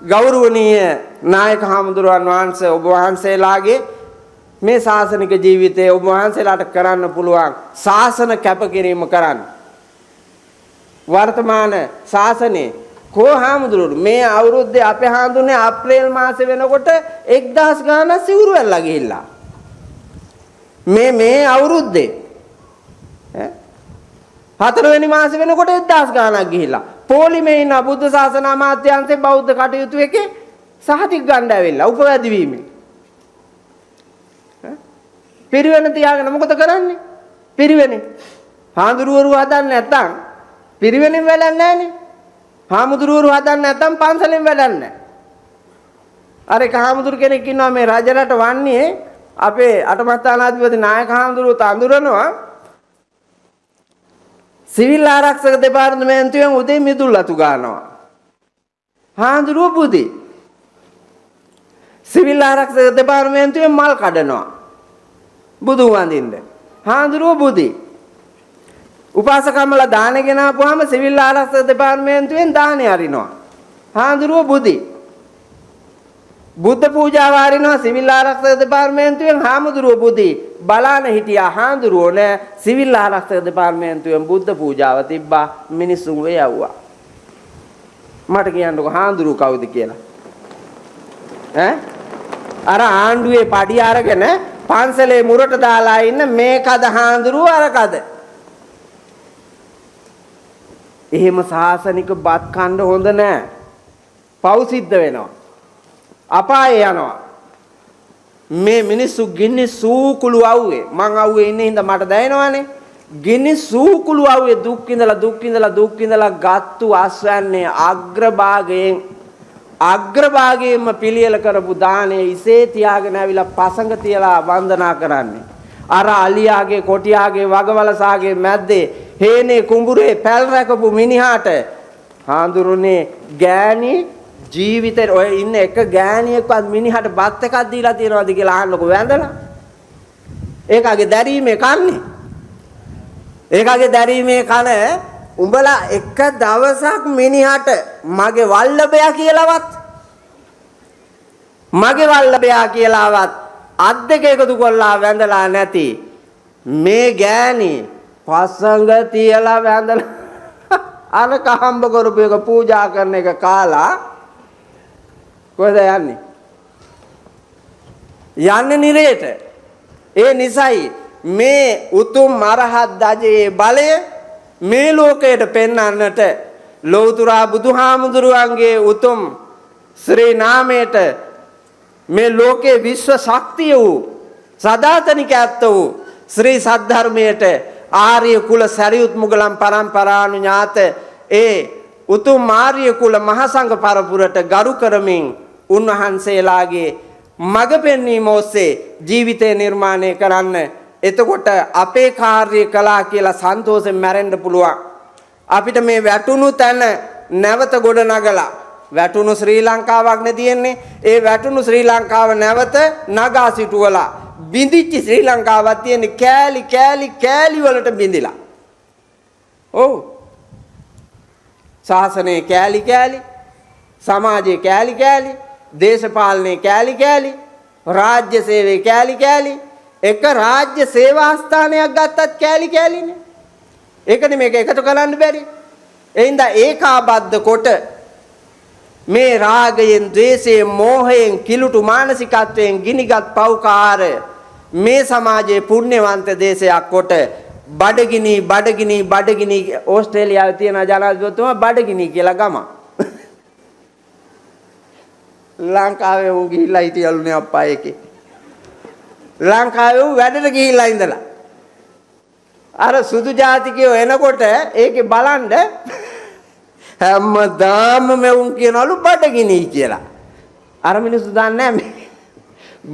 Speaker 1: ගෞරවනීය නායක හාමුදුරුවන් වහන්සේ ඔබ වහන්සේලාගේ මේ ශාසනික ජීවිතයේ ඔබ වහන්සේලාට කරන්න පුළුවන් ශාසන කැපකිරීම කරන්න. වර්තමාන ශාසනයේ කෝ හාමුදුරුවෝ මේ අවුරුද්දේ අපේ හාමුදුරනේ අප්‍රේල් මාසේ වෙනකොට 1000 ගානක් සිවුරු වෙල්ලා ගිහිල්ලා. මේ අවුරුද්දේ ඈ 4 වෙනි මාසේ වෙනකොට 1000 ගානක් ගිහිල්ලා. පොලිමේ ඉන්න බුද්ධ ශාසන අමාත්‍යාංශයේ බෞද්ධ කටයුතු එකේ සහතික ගන්න ඇවිල්ලා උපවැදි වීමෙන්. පිරිවෙන තියාගෙන මොකද කරන්නේ? පිරිවෙනේ. හාමුදුරුවරු හදන්නේ නැත්තම් පිරිවෙනෙන් වැඩක් නැහනේ. හාමුදුරුවරු හදන්නේ නැත්තම් පන්සලෙන් වැඩක් නැහැ. අර එක හාමුදුරු කෙනෙක් ඉන්නවා මේ රජරට වන්නේ අපේ අටමස්ථානාධිපති නායක හාමුදුරුවෝ තඳුරනවා. සිවිල් ආරක්ෂක දෙපාර්තමේන්තුවෙන් උදේ මිදුල් අතු ගන්නවා. හාමුදුරුවෝ බුදි. සිවිල් ආරක්ෂක දෙපාර්තමේන්තුවෙන් මල් කඩනවා. බුදු වඳින්න. හාමුදුරුවෝ බුදි. උපාසකම්මලා දාන ගෙනාපුවාම සිවිල් ආරක්ෂක දෙපාර්තමේන්තුවෙන් දානේ අරිනවා. හාමුදුරුවෝ බුදි. බුද්ධ පූජාව අරිනවා සිවිල් ආරක්ෂක දෙපාර්තමේන්තුවෙන් හාමුදුරුවෝ බුදි. බලාන හිටියා හාමුදුරුවෝ නෑ සිවිල් ආරක්ෂක දෙපාර්තමේන්තුවෙන් බුද්ධ පූජාව තිබ්බා මිනිස්සුන් වෙයවුවා. මට කියන්නකෝ හාමුදුරුවෝ කවුද කියලා? ඈ අර ආණ්ඩුවේ පඩි අරගෙන පන්සලේ මුරට දාලා ඉන්න මේකද හාමුදුරුවෝ අරකද? එහෙම සාසනික බත් කන්න හොඳ නෑ. පව් සිද්ධ වෙනවා. අපායේ යනවා. මේ මිනිස්සු ගිනි සූකුළු අවුවේ මං අවුවේ ඉන්නේ හින්දා මට දැනෙනවානේ. ගිනි සූකුළු අවුවේ දුක් ඉඳලා ගත්තු අස්වැන්නේ අග්‍රභාගයෙන්ම පිළියෙල කරපු දානේ ඉසේ තියාගෙන ඇවිල්ලා පසඟ තියලා වන්දනා කරන්නේ. අර අලියාගේ කොටියාගේ වගවලසාගේ මැද්දේ හේනේ කුඹුරේ පැල් රැකපු මිනිහාට හාඳුරුනේ ගෑණි ජීවිතේ ඔය ඉන්න එක ගෑණියෙක්වත් මිනිහට බත් එකක් දීලා තියනවද කියලා අහන්නකො වැඳලා. ඒකගේ දැරීමේ කන්නේ. ඒකගේ දැරීමේ කන උඹලා එක දවසක් මිනිහට මගේ වල්ලබයා කියලාවත් අත් දෙක එකතු කරලා වැඳලා නැති මේ ගෑණි පසංග තියලා වැඳලා අර කහම්බ කරපු එක පූජා කරන එක කාලා කොහෙද යන්නේ? යන්නේ නිරේට. ඒ නිසයි මේ උතුම් මරහත් දජේ බලය මේ ලෝකයට පෙන්වන්නට ලෞතුරා බුදුහාමුදුරුවන්ගේ උතුම් ශ්‍රී නාමයට මේ ලෝකේ විශ්ව ශක්තිය වූ සදාතනික ඇත්ත වූ ශ්‍රී සද්ධර්මයට ආර්ය කුල සරියුත් මුගලන් පරම්පරානු ඥාත ඒ උතුම් ආර්ය කුල මහසංඝ පරපුරට ගරු කරමින් උන්වහන්සේලාගේ මඟ පෙන්වීම ඔස්සේ ජීවිතය නිර්මාණය කරන්න. එතකොට අපේ කාර්ය කළා කියලා සන්තෝෂයෙන් මැරෙන්න පුළුවන්. අපිට මේ වැටුණු තැන නැවත ගොඩ නගලා වැටුණු ශ්‍රී ලංකාවක් නේ තියෙන්නේ. ඒ වැටුණු ශ්‍රී ලංකාව නැවත නගා සිටුවලා බිඳිච්ච ශ්‍රී ලංකාවක් තියෙන්නේ කෑලි කෑලි කෑලි වලට බිඳිලා. ඔව්. ශාසනයේ කෑලි කෑලි, සමාජයේ කෑලි කෑලි, දේශපාලනයේ කෑලි කෑලි, රාජ්‍ය සේවයේ කෑලි කෑලි. එක රාජ්‍ය සේවා ස්ථානයක් ගත්තත් කෑලි කෑලිනේ. ඒකනේ මේක එකතු කරන්න බැරි. එයින්ද ඒකාබද්ධ කොට මේ රාගයෙන්, ද්වේෂයෙන්, මෝහයෙන් කිලුටු මානසිකත්වයෙන් ගිනිගත් පෞකාර මේ සමාජයේ පුණ්‍යවන්ත දේශයක් කොට බඩගිනි ඕස්ට්‍රේලියාවේ තියෙන ජනාධිපතිතුමා බඩගිනි කියලා ගම. ලංකාවේ උන් ගිහිල්ලා හිටියලුනේ අප්පා එකේ. ලංකාවේ උන් වැඩට ගිහිල්ලා ඉඳලා අර සුදු ජාතිකයෝ එනකොට ඒකේ බලන්න හැමදාම මෙවුන් කියනවලු බඩගිනි කියලා. අර මිනිස්සු දන්නේ නැහැ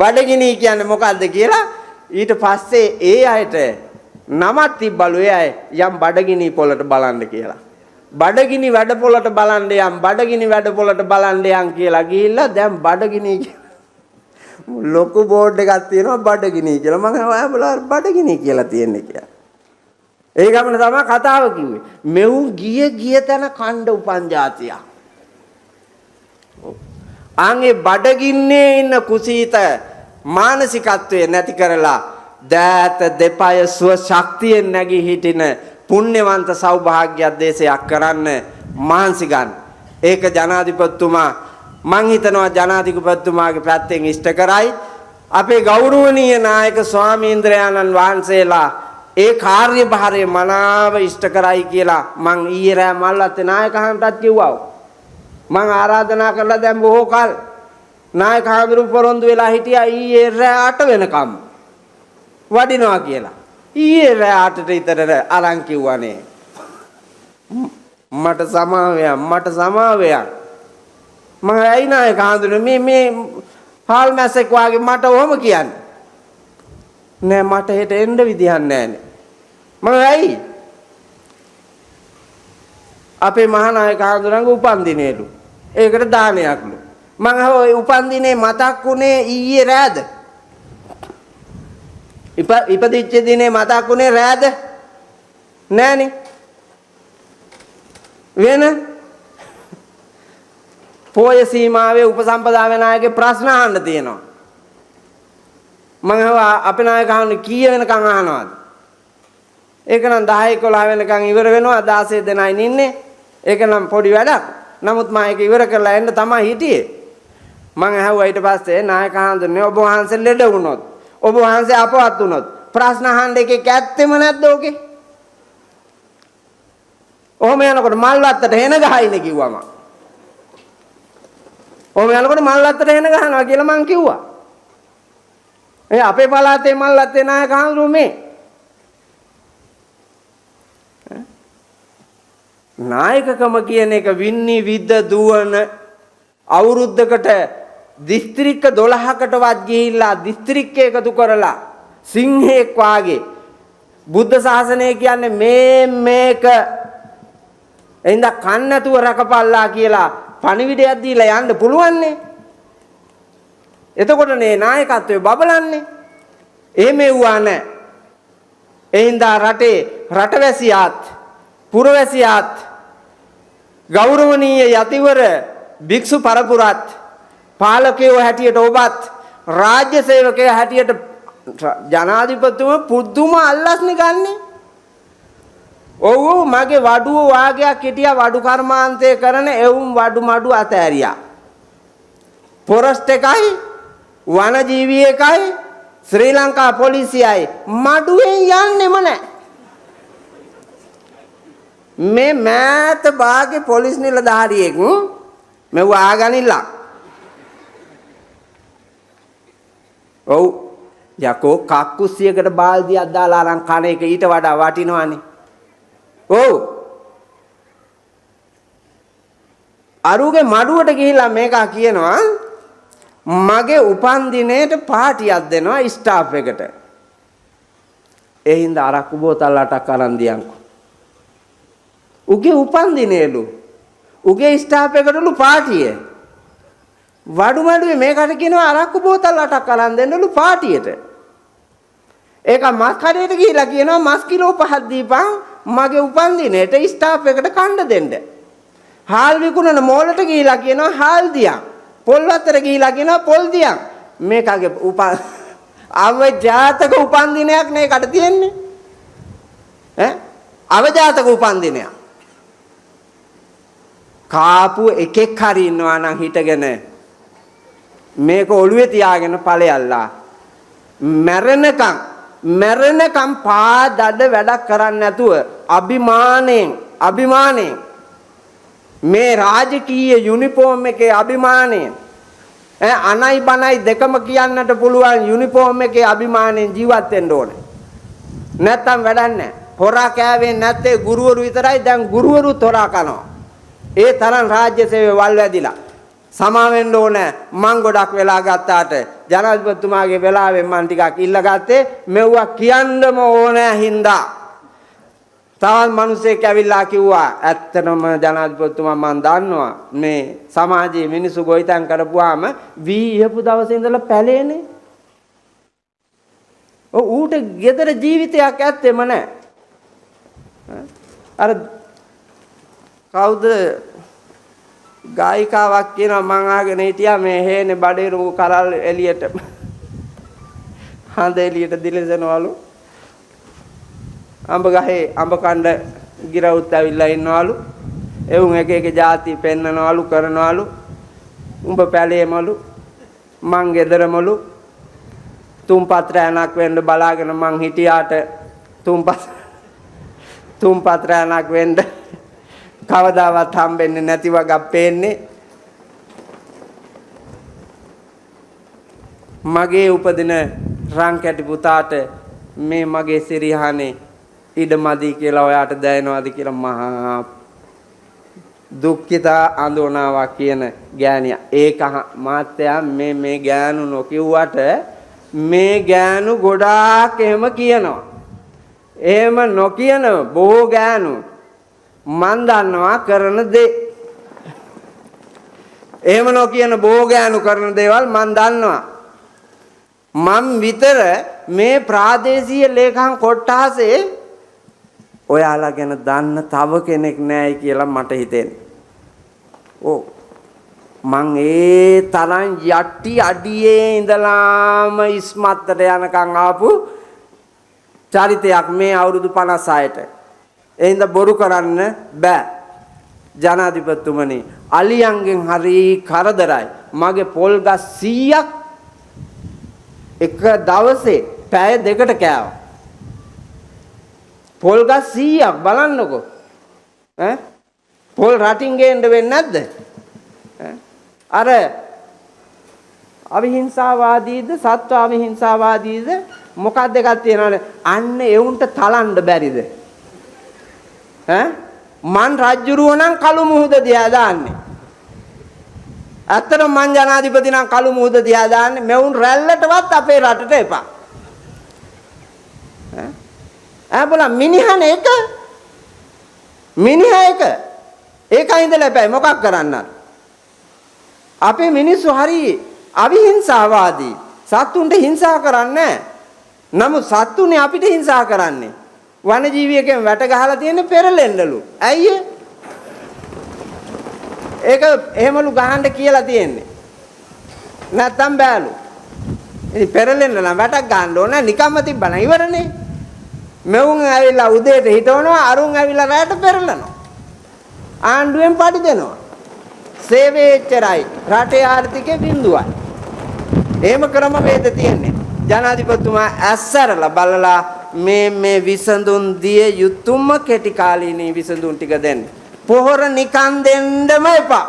Speaker 1: බඩගිනි කියන්නේ මොකද්ද කියලා. ඊට පස්සේ ඒ අයට නමක් තිබ්බලු ඒ අය යම් බඩගිනි පොළට බලන්න කියලා. බඩගිනි වැඩ පොළට බලන්න යම්, බඩගිනි වැඩ පොළට බලන්න යම් කියලා ගිහිල්ලා දැන් බඩගිනි ලොකු බෝඩ් එකක් තියෙනවා බඩගිනි කියලා. මම ඔයාලා බඩගිනි කියලා තියෙන්නේ කියලා. ඒ ගමන තමයි කතාව කිව්වේ. මෙවුන් ගිය තැන කණ්ඩ උපන් જાතිය. ආන්ගේ බඩගින්නේ ඉන්න කුසීත මානසිකත්වය නැති කරලා දෑත දෙපය ස්ව ශක්තියෙන් නැගී හිටින පුණ්‍යවන්ත සෞභාග්‍ය දේශයක් කරන්න මහන්සි ගන්න. ඒක ජනාධිපතිතුමා මං හිතනවා ජනාධිපතිතුමාගේ පැත්තෙන් ඉෂ්ට කරයි. අපේ ගෞරවනීය නායක ස්වාමීන්ද්‍රයන්න් වහන්සේලා ඒ කාර්යභාරය මනාව ඉෂ්ට කරයි කියලා මං ඊයේ රෑ මල්ලත්තේ නායකයන්ටත් කිව්වා. මං ආරාධනා කළා දැන් බොහෝ කල නායකහඳුරු පොරොන්දු වෙලා හිටියා ඊයේ රෑ 8 වෙනකම් වඩිනවා කියලා. ඊයේ රෑ 8ට විතර අරන් කිව්වනේ. මට සමාවයක්. මම ඇයි නායකහඳුරු මේ හාල් මැස්සෙක් වාගේ මට ඔහොම කියන්නේ. නෑ මට හෙට එන්න විදිහක් නෑනේ. මම ඇයි? අපේ මහානායක හඳුනගේ උපන්දිනේලු. ඒකට දානයක්ලු. මම ඔය උපන්දිනේ මතක් වුණේ ඊයේ රෑද? ඉපදිච්ච දිනේ මතක් වුණේ රෑද? නෑනේ. වෙන පොය සීමාවේ උපසම්පදා වෙනායගේ ප්‍රශ්න අහන්න තියෙනවා. මම අපේ නායකයන් කීය වෙනකන් අහනවාද? ඒක නම් 10 11 වෙනකන් ඉවර වෙනවා. 16 දෙනයි ඉන්නේ. ඒක නම් පොඩි වැඩක්. නමුත් මම ඒක ඉවර කරලා එන්න තමයි හිටියේ. මම ඇහුවා ඊට පස්සේ නායක හඳුන්නේ ඔබ වහන්සේ ලෙඩ වුණොත්, ඔබ වහන්සේ අපවත් වුණොත් ප්‍රශ්න අහන්න එකේ ඇත්තෙම නැද්ද ඔකේ? ඔහොම යනකොට මල් වත්තට හෙන ගහයිනේ කිව්වා මම. ඔහොම යනකොට මල් වත්තට හෙන ගහනවා කියලා මං කිව්වා. ඒ අපේ පළාතේ මල්ලත්තේ නායක හඳුරු මේ නායකකම කියන එක වින්නි විද්ද දුවන අවුරුද්දකට දිස්ත්‍රික්ක 12කටවත් ගිහිල්ලා දිස්ත්‍රික්ක එකතු කරලා සිංහෙක් වාගේ බුද්ධ ශාසනය කියන්නේ මේක එඳ කන් නැතුව රකපල්ලා කියලා පණිවිඩයක් දීලා යන්න පුළුවන්නේ. එතකොට නේ නායකත්වයේ බබලන්නේ. එහෙම වුණා නැහැ. එහින්දා රටේ රටවැසියාත් පුරවැසියාත් ගෞරවනීය යතිවර භික්ෂු පරපුරත් පාලකයෝ හැටියට ඔබත් රාජ්‍ය සේවකයෝ හැටියට ජනාධිපතිතුමා පුදුම අල්ලස්නේ ගන්නෙ. ඔව් මගේ වඩුව වාගයක් හිටියා වඩු කර්මාන්තය කරන එවුන් වඩු මඩු අතෑරියා. ෆොරස්ට් එකයි වනජීවී එකයි ශ්‍රී ලංකා පොලිසියයි මඩුවෙන් යන්නෙම නැහැ. මේ මෑත භාගේ පොලිස් නිලධාරියෙක් මෙව ආගනිලා. ඔව් යකෝ කක්කුස්සියකට බාල්දියක් දාලා අරන් කන එක ඊට වඩා වටිනවනේ. ඔව්. අරුගේ මඩුවට ගිහිල්ලා මේකා කියනවා මගේ උපන්දිනේට පාටියක් දෙනවා ස්ටාෆ් එකට. ඒ හින්දා අරක්කු බෝතල් 8ක් අරන් දියන්කෝ. උගේ උපන්දිනේලු. උගේ ස්ටාෆ් එකටලු පාටිය. වඩු මඩුවේ මේකට කියනවා අරක්කු බෝතල් 8ක් අරන් දෙන්නලු පාටියට. ඒක මස් කඩේට ගිහිල්ලා කියනවා මස් කිලෝ 5ක් දීපන් මගේ උපන්දිනේට ස්ටාෆ් එකට කන්න දෙන්න. හාල් විකුණන මෝලට ගිහිල්ලා කියනවා හාල් දියන්. පොල් වත්තට ගිහිල්ලා කියනවා පොල් දියන්. මේකගේ අවජාතක උපන්දිනයක් නේකට තියෙන්නේ. ඈ අවජාතක උපන්දිනයක්. කාපු එකෙක් හරි ඉන්නවා නම් හිටගෙන මේක ඔළුවේ තියාගෙන ඵලයල්ලා මැරෙනකම් පාදඩ වැඩක් කරන්නේ නැතුව අභිමාණයෙන් මේ රාජකීය යුනිෆෝම් එකේ අභිමාණයෙන් අනයි බනයි දෙකම කියන්නට පුළුවන් යුනිෆෝම් එකේ අභිමාණයෙන් ජීවත් වෙන්න ඕනේ. නැත්තම් වැඩක් නැහැ. හොරා කෑවේ නැත්තේ ගුරුවරු විතරයි. දැන් ගුරුවරුත් හොරා කනවා. ඒ තරම් රාජ්‍ය සේවය වල් වැදිලා. සමා වෙන්න ඕනේ. මං ගොඩක් වෙලා ගත්තාට ජනාධිපතිතුමාගේ වෙලාවෙන් මං ටිකක් ඉල්ලගත්තේ මෙව්වා කියන්නම ඕනේ හින්දා. තවත් මිනිස්සෙක් ඇවිල්ලා කිව්වා ඇත්තටම ජනාධිපතිතුමා මං දන්නවා මේ සමාජයේ මිනිස්සු ගොවිතැන් කරපුවාම වී ඉහපු දවසේ ඉඳලා පැලේනේ. ඌට ගෙදර ජීවිතයක් ඇත්තෙම නැහැ. අර කවුද ගායිකාවක් කියනවා මං ආගෙන හිටියා මේ හේනේ බඩේරු කරල් එළියට හඳ එළියට දිලිසෙනවලු. අඹ ගහේ අඹ කණ්ඩ ගිරවුත් ඇවිල්ලා ඉන්නවලු. එවුන් එක එක જાති පෙන්නනවලු කරනවලු. උඹ පැලේමලු මං ගෙදරමලු. තුම්පත් රැණක් වෙන්න බලාගෙන මං හිටියාට තුම්පත් රැණක් වෙන්න කවදාවත් හම්බෙන්නේ නැති වගේ පේන්නේ. මගේ උපදින රංකැටි පුතාට මේ මගේ සිරිහානේ ඉඩමදි කියලා ඔයාට දැනෙනවද කියලා මහා දුක්ඛිත ආందోලනාවක් කියන ගෑණියා. ඒක මාත්‍යා මේ ගෑනු නොකියුවට මේ ගෑනු ගොඩාක් එහෙම කියනවා. එහෙම නොකියන බොහෝ ගෑනු මන් දන්නවා කරන දේ. එහෙම නොකියන බොහෝ ගෑනු කරන දේවල් මන් දන්නවා. මම විතර මේ ප්‍රාදේශීය ලේකම් කොට්ටාසේ ඔයාලා ගැන දන්න තව කෙනෙක් නැහැ කියලා මට හිතෙනවා. ඔව් මං ඒ තරම් යටි අඩියේ ඉඳලාම ඉස්මත්තට යනකම් ආපු චරිතයක් මේ අවුරුදු 56ට. ඒ හින්දා බොරු කරන්න බෑ. ජනාධිපතිතුමනි අලියන්ගෙන් හරි කරදරයි. මගේ පොල් ගස් 100ක් එක දවසේ පැය දෙකට කෑවා. පොල් ගස් 100ක් බලන්නකෝ. පොල් රටින් ගේන්න වෙන්නේ නැද්ද? අර අවිහිංසාවාදීද සත්ව අවිහිංසාවාදීද මොකක්ද එකක් තියෙනවනේ. අන්න එවුන්ට තලන්න බැරිද? මන් රජ්ජුරුව නම් කළු මුහුද දිහා දාන්නේ. ඇත්තටම මං ජනාධිපති නම් කළු මුහුද දිහා දාන්නේ. මෙවුන් රැල්ලටවත් අපේ රටට එපා. බලන්න මිනිහන එක මිනිහා එක ඒකයි ඉඳලා එපා මොකක් කරන්නද? අපේ මිනිස්සු හරි අවිහිංසාවාදී. සත්තුන්ට හිංසා කරන්නේ නැහැ. නමුත් සත්තුනේ අපිට හිංසා කරන්නේ. වනජීවියෙක්ගෙන් වැට ගහලා තියෙන්නේ පෙරලෙන්නලු. ඇයි ඒක එහෙමලු ගහන්න කියලා තියෙන්නේ. නැත්තම් බෑලු. ඉතින් පෙරලෙන්න නම් වැටක් ගන්න ඕන නිකම්ම තිබ්බන ඉවරනේ. මෙවුන් ඇවිල්ලා උදේට හිටවනවා අරුන් ඇවිල්ලා රැට පෙරලනවා. ආණ්ඩුවෙන් පඩි දෙනවා. සේවයේ එච්චරයි. රටේ ආර්ථිකේ බිඳුවයි. එහෙම ක්‍රම වේද තියෙන්නේ. ජනාධිපතිතුමා ඇස්සරලා බලලා මේ විසඳුම් දිය යුතුයම කෙටි කාලීනී විසඳුම් ටික දෙන්න. පොහොර නිකන් දෙන්නම එපා.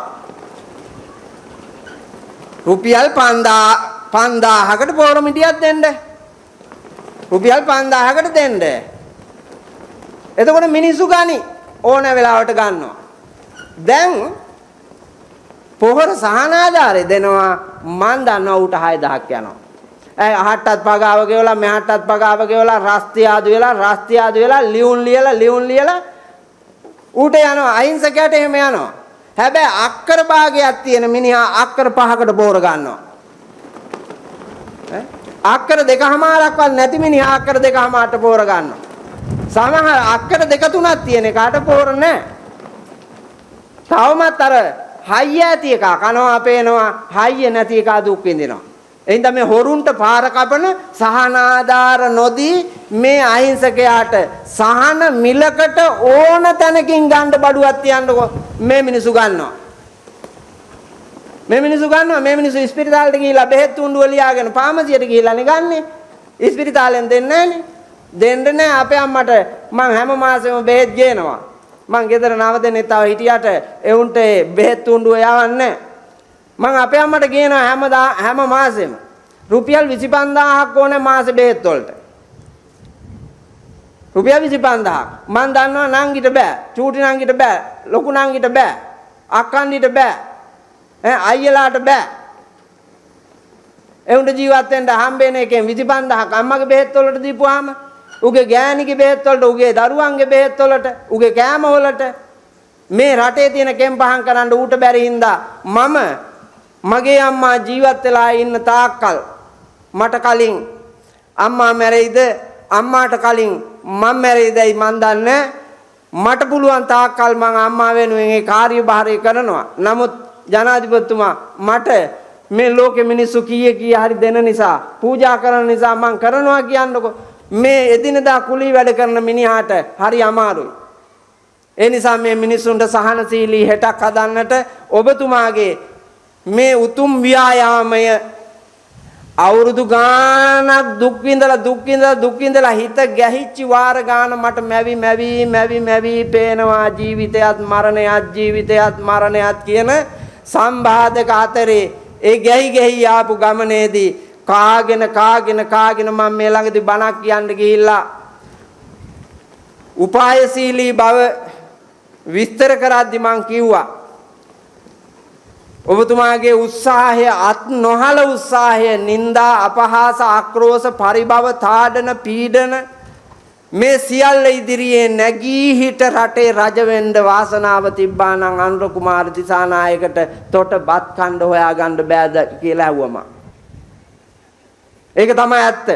Speaker 1: රුපියල් 5000කට පොහොර මිටියක් දෙන්න. රුපියල් 5000කට දෙන්න. එතකොට මිනිස්සු ගනි ඕන වෙලාවට ගන්නවා. දැන් පොහොර සහන ආධාරය දෙනවා මන් දන්නවා ඌට 6000ක් යනවා. අහට්ටත් පගාව ගෙවලා මෙහාටත් පගාව ගෙවලා රස්තියාදු වෙලා ලියුම් ලියලා ඌට යනවා අහිංසකයට එහෙම යනවා. හැබැයි අක්කර භාගයක් තියෙන මිනිහා අක්කර 5කට පොහොර ගන්නවා. අක්කර 2මාරක්වත් නැති මිනිහා අක්කර 2මාරට පොහොර ගන්නවා. සමහර අක්කර 2-3ක් තියෙන එකාට පොහොර නැහැ. තවමත් අර හයිය ඇති එක කනවා පේනවා හයිය නැති එක දුක් විඳිනවා. එහෙනම් මේ හොරුන්ට පාර කපන සහන ආධාර නොදී මේ අහිංසකයාට සහන මිලකට ඕන තැනකින් ගන්න බඩුවක් තියන්නකො මේ මිනිසු ගන්නවා. මේ මිනිසු ඉස්පිරිතාලෙට ගිහිල්ලා බෙහෙත් උණ්ඩුව ලියාගෙන ෆාමසියට ගිහිල්ලා නේ ගන්නෙ. ඉස්පිරිතාලෙන් දෙන්නේ නැහනේ. දෙන්න නැහැ අපේ අම්මට මං හැම මාසෙම බෙහෙත් ගේනවා. මං ගෙදර නවදෙන්නේ තව හිටියට එවුන්ට බෙහෙත් උණ්ඩුව යවන්නේ මං අපේ අම්මට ගේනවා හැම මාසෙම රුපියල් 25000ක් ඕනේ මාසෙ බෙහෙත් වලට. රුපියල් 25000ක් මං දන්නවා නංගිට බෑ, චූටි නංගිට බෑ, ලොකු නංගිට බෑ, අක්කන්ඩිට බෑ, අයියලාට බෑ. එවුන්ට ජීවත් වෙන්න හම්බෙන එකෙන් 25000ක් අම්මගේ බෙහෙත් වලට දීපුවාම උගේ ගෑණිගේ බෙහෙත් වලට, උගේ දරුවන්ගේ බෙහෙත් වලට, උගේ කෑම වලට මේ රටේ තියෙන කෙම්පහන් කරන්න ඌට බැරි හින්දා මම මගේ අම්මා ජීවත් වෙලා ඉන්න තාක්කල් මට කලින් අම්මා මැරෙයිද අම්මාට කලින් මම මැරෙයිදයි මන් දන්නේ. මට පුළුවන් තාක්කල් මං අම්මා වෙනුවෙන් ඒ කාර්යභාරය කරනවා. නමුත් ජනාධිපතිතුමා මට මේ ලෝකෙ මිනිස්සු කීයේ හරි දෙන නිසා පූජා කරන නිසා මං කරනවා කියන්නකො. මේ එදිනදා කුලී වැඩ කරන මිනිහාට හරි අමාරුයි. ඒ නිසා මේ මිනිස්සුන්ට සහනශීලී හෙටක් හදන්නට ඔබතුමාගේ මේ උතුම් ව්‍යායාමය අවුරුදු ගානක් දුක් විඳලා හිත ගැහිච්ච වාර ගාන මට මැවි පේනවා ජීවිතයත් මරණයත් කියන සම්බාධක අතරේ ඒ ගැහි ආපු ගමනේදී කාගෙන මම මේ ළඟදී බණක් කියන්න ගිහිල්ලා උපායශීලී බව විස්තර කරද්දි මං කිව්වා ඔබතුමාගේ උත්සාහය අත් නොහල උත්සාහය නිന്ദා අපහාස ආක්‍රෝෂ පරිභව තාඩන පීඩන මේ සියල්ල ඉදිරියේ නැගී හිට රටේ රජ වෙන්න වාසනාව තිබ්බා නම් අනුර කුමාර දිසානායකට තොට බත් කණ්ඩ හොයා ගන්න බෑද කියලා ඇහුවම ඒක තමයි ඇත්ත.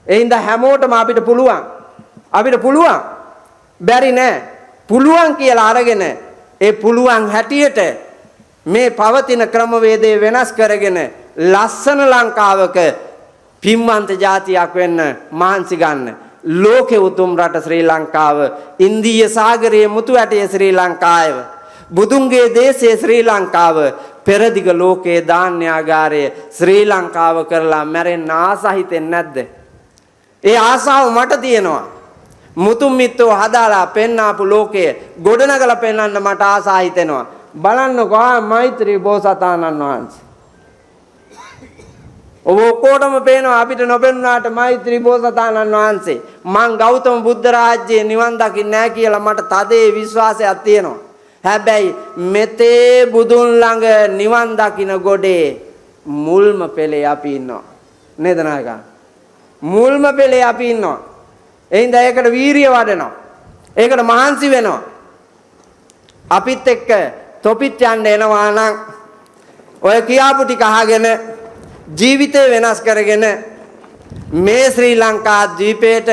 Speaker 1: ඒ හින්දා හැමෝටම අපිට පුළුවන් බැරි නෑ පුළුවන් කියලා අරගෙන ඒ පුළුවන් හැටියට මේ පවතින ක්‍රමවේදය වෙනස් කරගෙන ලස්සන ලංකාවක පින්වන්ත ජාතියක් වෙන්න මහන්සි ගන්න. ලෝකෙ උතුම් රට ශ්‍රී ලංකාව, ඉන්දීය සාගරයේ මුතු ඇටයේ ශ්‍රී ලංකාව, බුදුන්ගේ දේශයේ ශ්‍රී ලංකාව, පෙරදිග ලෝකයේ ධාන්‍යාගාරය ශ්‍රී ලංකාව කරලා මැරෙන්න ආස හිතෙන්නේ නැද්ද? ඒ ආසාව මට තියෙනවා. මුතුන් මිත්තෝ හදාලා පෙන්නාපු ලෝකයේ ගොඩනගලා පෙන්වන්න මට ආසා හිතෙනවා. බලන්නකෝ මෛත්‍රී බෝසතාණන් වහන්සේ. ඔබ ඔක්කොටම පේනවා අපිට නොපෙනුනාට මෛත්‍රී බෝසතාණන් වහන්සේ. මං ගෞතම බුද්ධ රාජ්‍යයේ නිවන් දකින්නේ නැහැ කියලා මට තදේ විශ්වාසයක් තියෙනවා. හැබැයි මෙතේ බුදුන් ළඟ නිවන් දකින්න ගොඩේ මුල්ම පෙළේ අපි ඉන්නවා. නේද නායකා? මුල්ම පෙළේ අපි ඉන්නවා. එහෙනම් ඒකට වීරිය වඩනවා. ඒකට මහන්සි වෙනවා. අපිත් එක්ක තොපිට යන්න එනවා නම් ඔය කියාපු ටික අහගෙන ජීවිතේ වෙනස් කරගෙන මේ ශ්‍රී ලංකා ද්වීපයට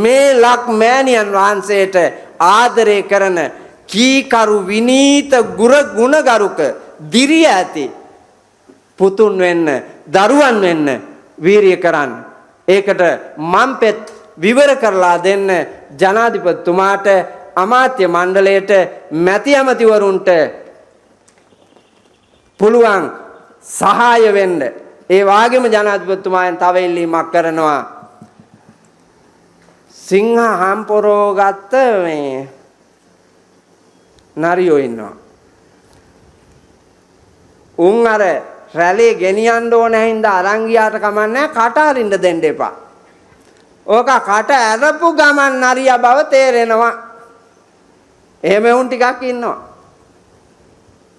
Speaker 1: මේ ලක් මෑණියන් වහන්සේට ආදරය කරන කීකරු විනීත ගුණගරුක දිරිය ඇති පුතුන් වෙන්න දරුවන් වෙන්න වීරිය කරන්න. ඒකට මම්පෙත් විවර කරලා දෙන්න ජනාධිපතිතුමාට අමාත්‍ය මණ්ඩලයට මැති ඇමතිවරුන්ට පුළුවන් සහාය වෙන්න. ඒ වාගේම ජනාධිපතිතුමායන් තව ඉල්ලීමක් කරනවා. සිංහ හම්පොරෝ ගත්ත මේ නරියෝ ඉන්නවා. උන් අර රැළේ ගෙනියන්න ඕන හින්දා අරන් ගියාට කමන්නේ කට අරින්න දෙන්න එපා. ඕක කට ඇරපු ගමන් නරියා බව තේරෙනවා. එහෙම උන් ටිකක් ඉන්නවා.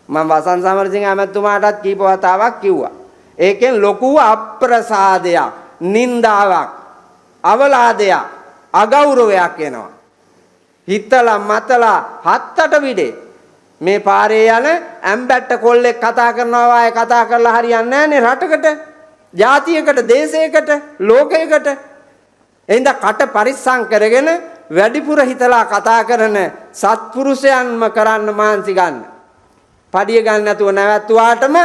Speaker 1: මම වසන්ත සමරසිංහ ඇමතුමාටත් කීප වතාවක් කිව්වා. ඒකෙන් ලොකු අප්‍රසාදයක්, නින්දාවක්, අවලාදයක්, අගෞරවයක් එනවා. හිතලා මතලා හත්තට විඩේ මේ පාරේ යන ඇම්බැට්ට කොල්ලෙක් කතා කරනවා වායේ කතා කරලා හරියන්නේ නැහනේ රටකට, ජාතියකට, දේශයකට, ලෝකයකට. එහෙනම් කට පරිස්සම් කරගෙන වැඩිපුර හිතලා කතා කරන සත්පුරුෂයන්ම කරන්න මාන්සි ගන්න. පඩිය ගන්න නැතුව නැවැත්තුවාටම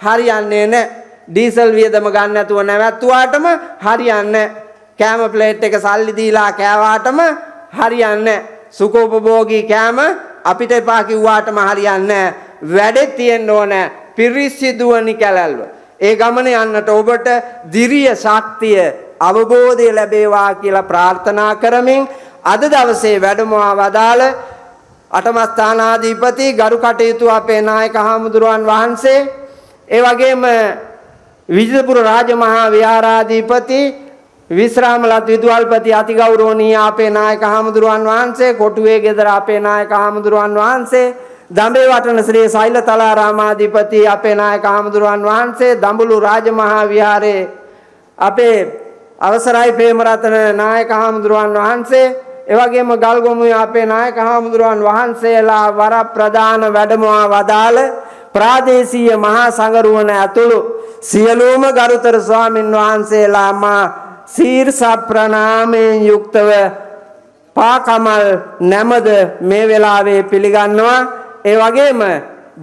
Speaker 1: හරියන්නේ නැහැ. ඩීසල් වියදම ගන්න නැතුව නැවැත්තුවාටම හරියන්නේ නැහැ. කෑම ප්ලේට් එක සල්ලි දීලා කෑවාටම හරියන්නේ නැහැ. සුඛෝපභෝගී කෑම අපිට එපා කිව්වාටම හරියන්නේ නැහැ. වැඩේ තියෙන්න ඕනේ පිරිසිදුවනි කැලල්ව. ඒ ගමන යන්නට ඔබට දිරිය ශක්තිය අවබෝධය ලැබේවා කියලා ප්‍රාර්ථනා කරමින් අද දවසේ වැඩමවා වදාළ අටමස්ථානාධිපති ගරු කටයුතු අපේ නායක හාමුදුරුවන් වහන්සේ, ඒ වගේම විජිතපුර රාජමහා විහාරාධිපති විශ්‍රාමලත් විදුහල්පති අතිගෞරවනීය අපේ නායක හාමුදුරුවන් වහන්සේ, කොටුවේ ගෙදර අපේ නායක හාමුදුරුවන් වහන්සේ, දඹේ වටන ශ්‍රී සෛලතලාරාමාධිපති අපේ නායක හාමුදුරුවන් වහන්සේ, දඹුලු රාජමහා විහාරයේ අපේ අවසරයි ප්‍රේමරතන නායක හාමුදුරුවන් වහන්සේ, එවැගේම ගල්ගොමුවේ අපේ නායක හාමුදුරුවන් වහන්සේලා වර ප්‍රධාන වැඩමවා වදාළ ප්‍රාදේශීය මහා සංඝරුවන ඇතුළු සියලුම ගරුතර ස්වාමින් වහන්සේලා මා සීර්ස ප්‍රණාමයෙන් යුක්තව පාකමල් නැමද මේ වෙලාවේ පිළිගන්නවා. ඒ වගේම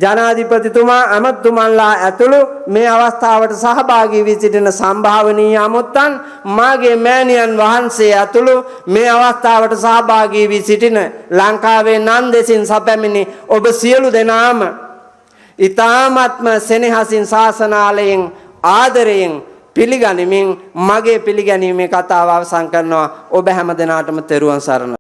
Speaker 1: ජනාධිපතිතුමා අමතුමන්ලා ඇතුළු මේ අවස්ථාවට සහභාගී වී සිටින සම්භාවනීය අමුත්තන්, මාගේ මෑණියන් වහන්සේ ඇතුළු මේ අවස්ථාවට සහභාගී වී සිටින ලංකාවේ නන් දෙසින් සැපැමිණි ඔබ සියලු දෙනාම ඊ타ත්ම සෙනෙහසින් ශාසනාලයෙන් ආදරයෙන් පිළිගනිමින් මගේ පිළිගැනීමේ කතාව අවසන් කරනවා. ඔබ හැම දිනාටම තෙරුවන් සරණයි.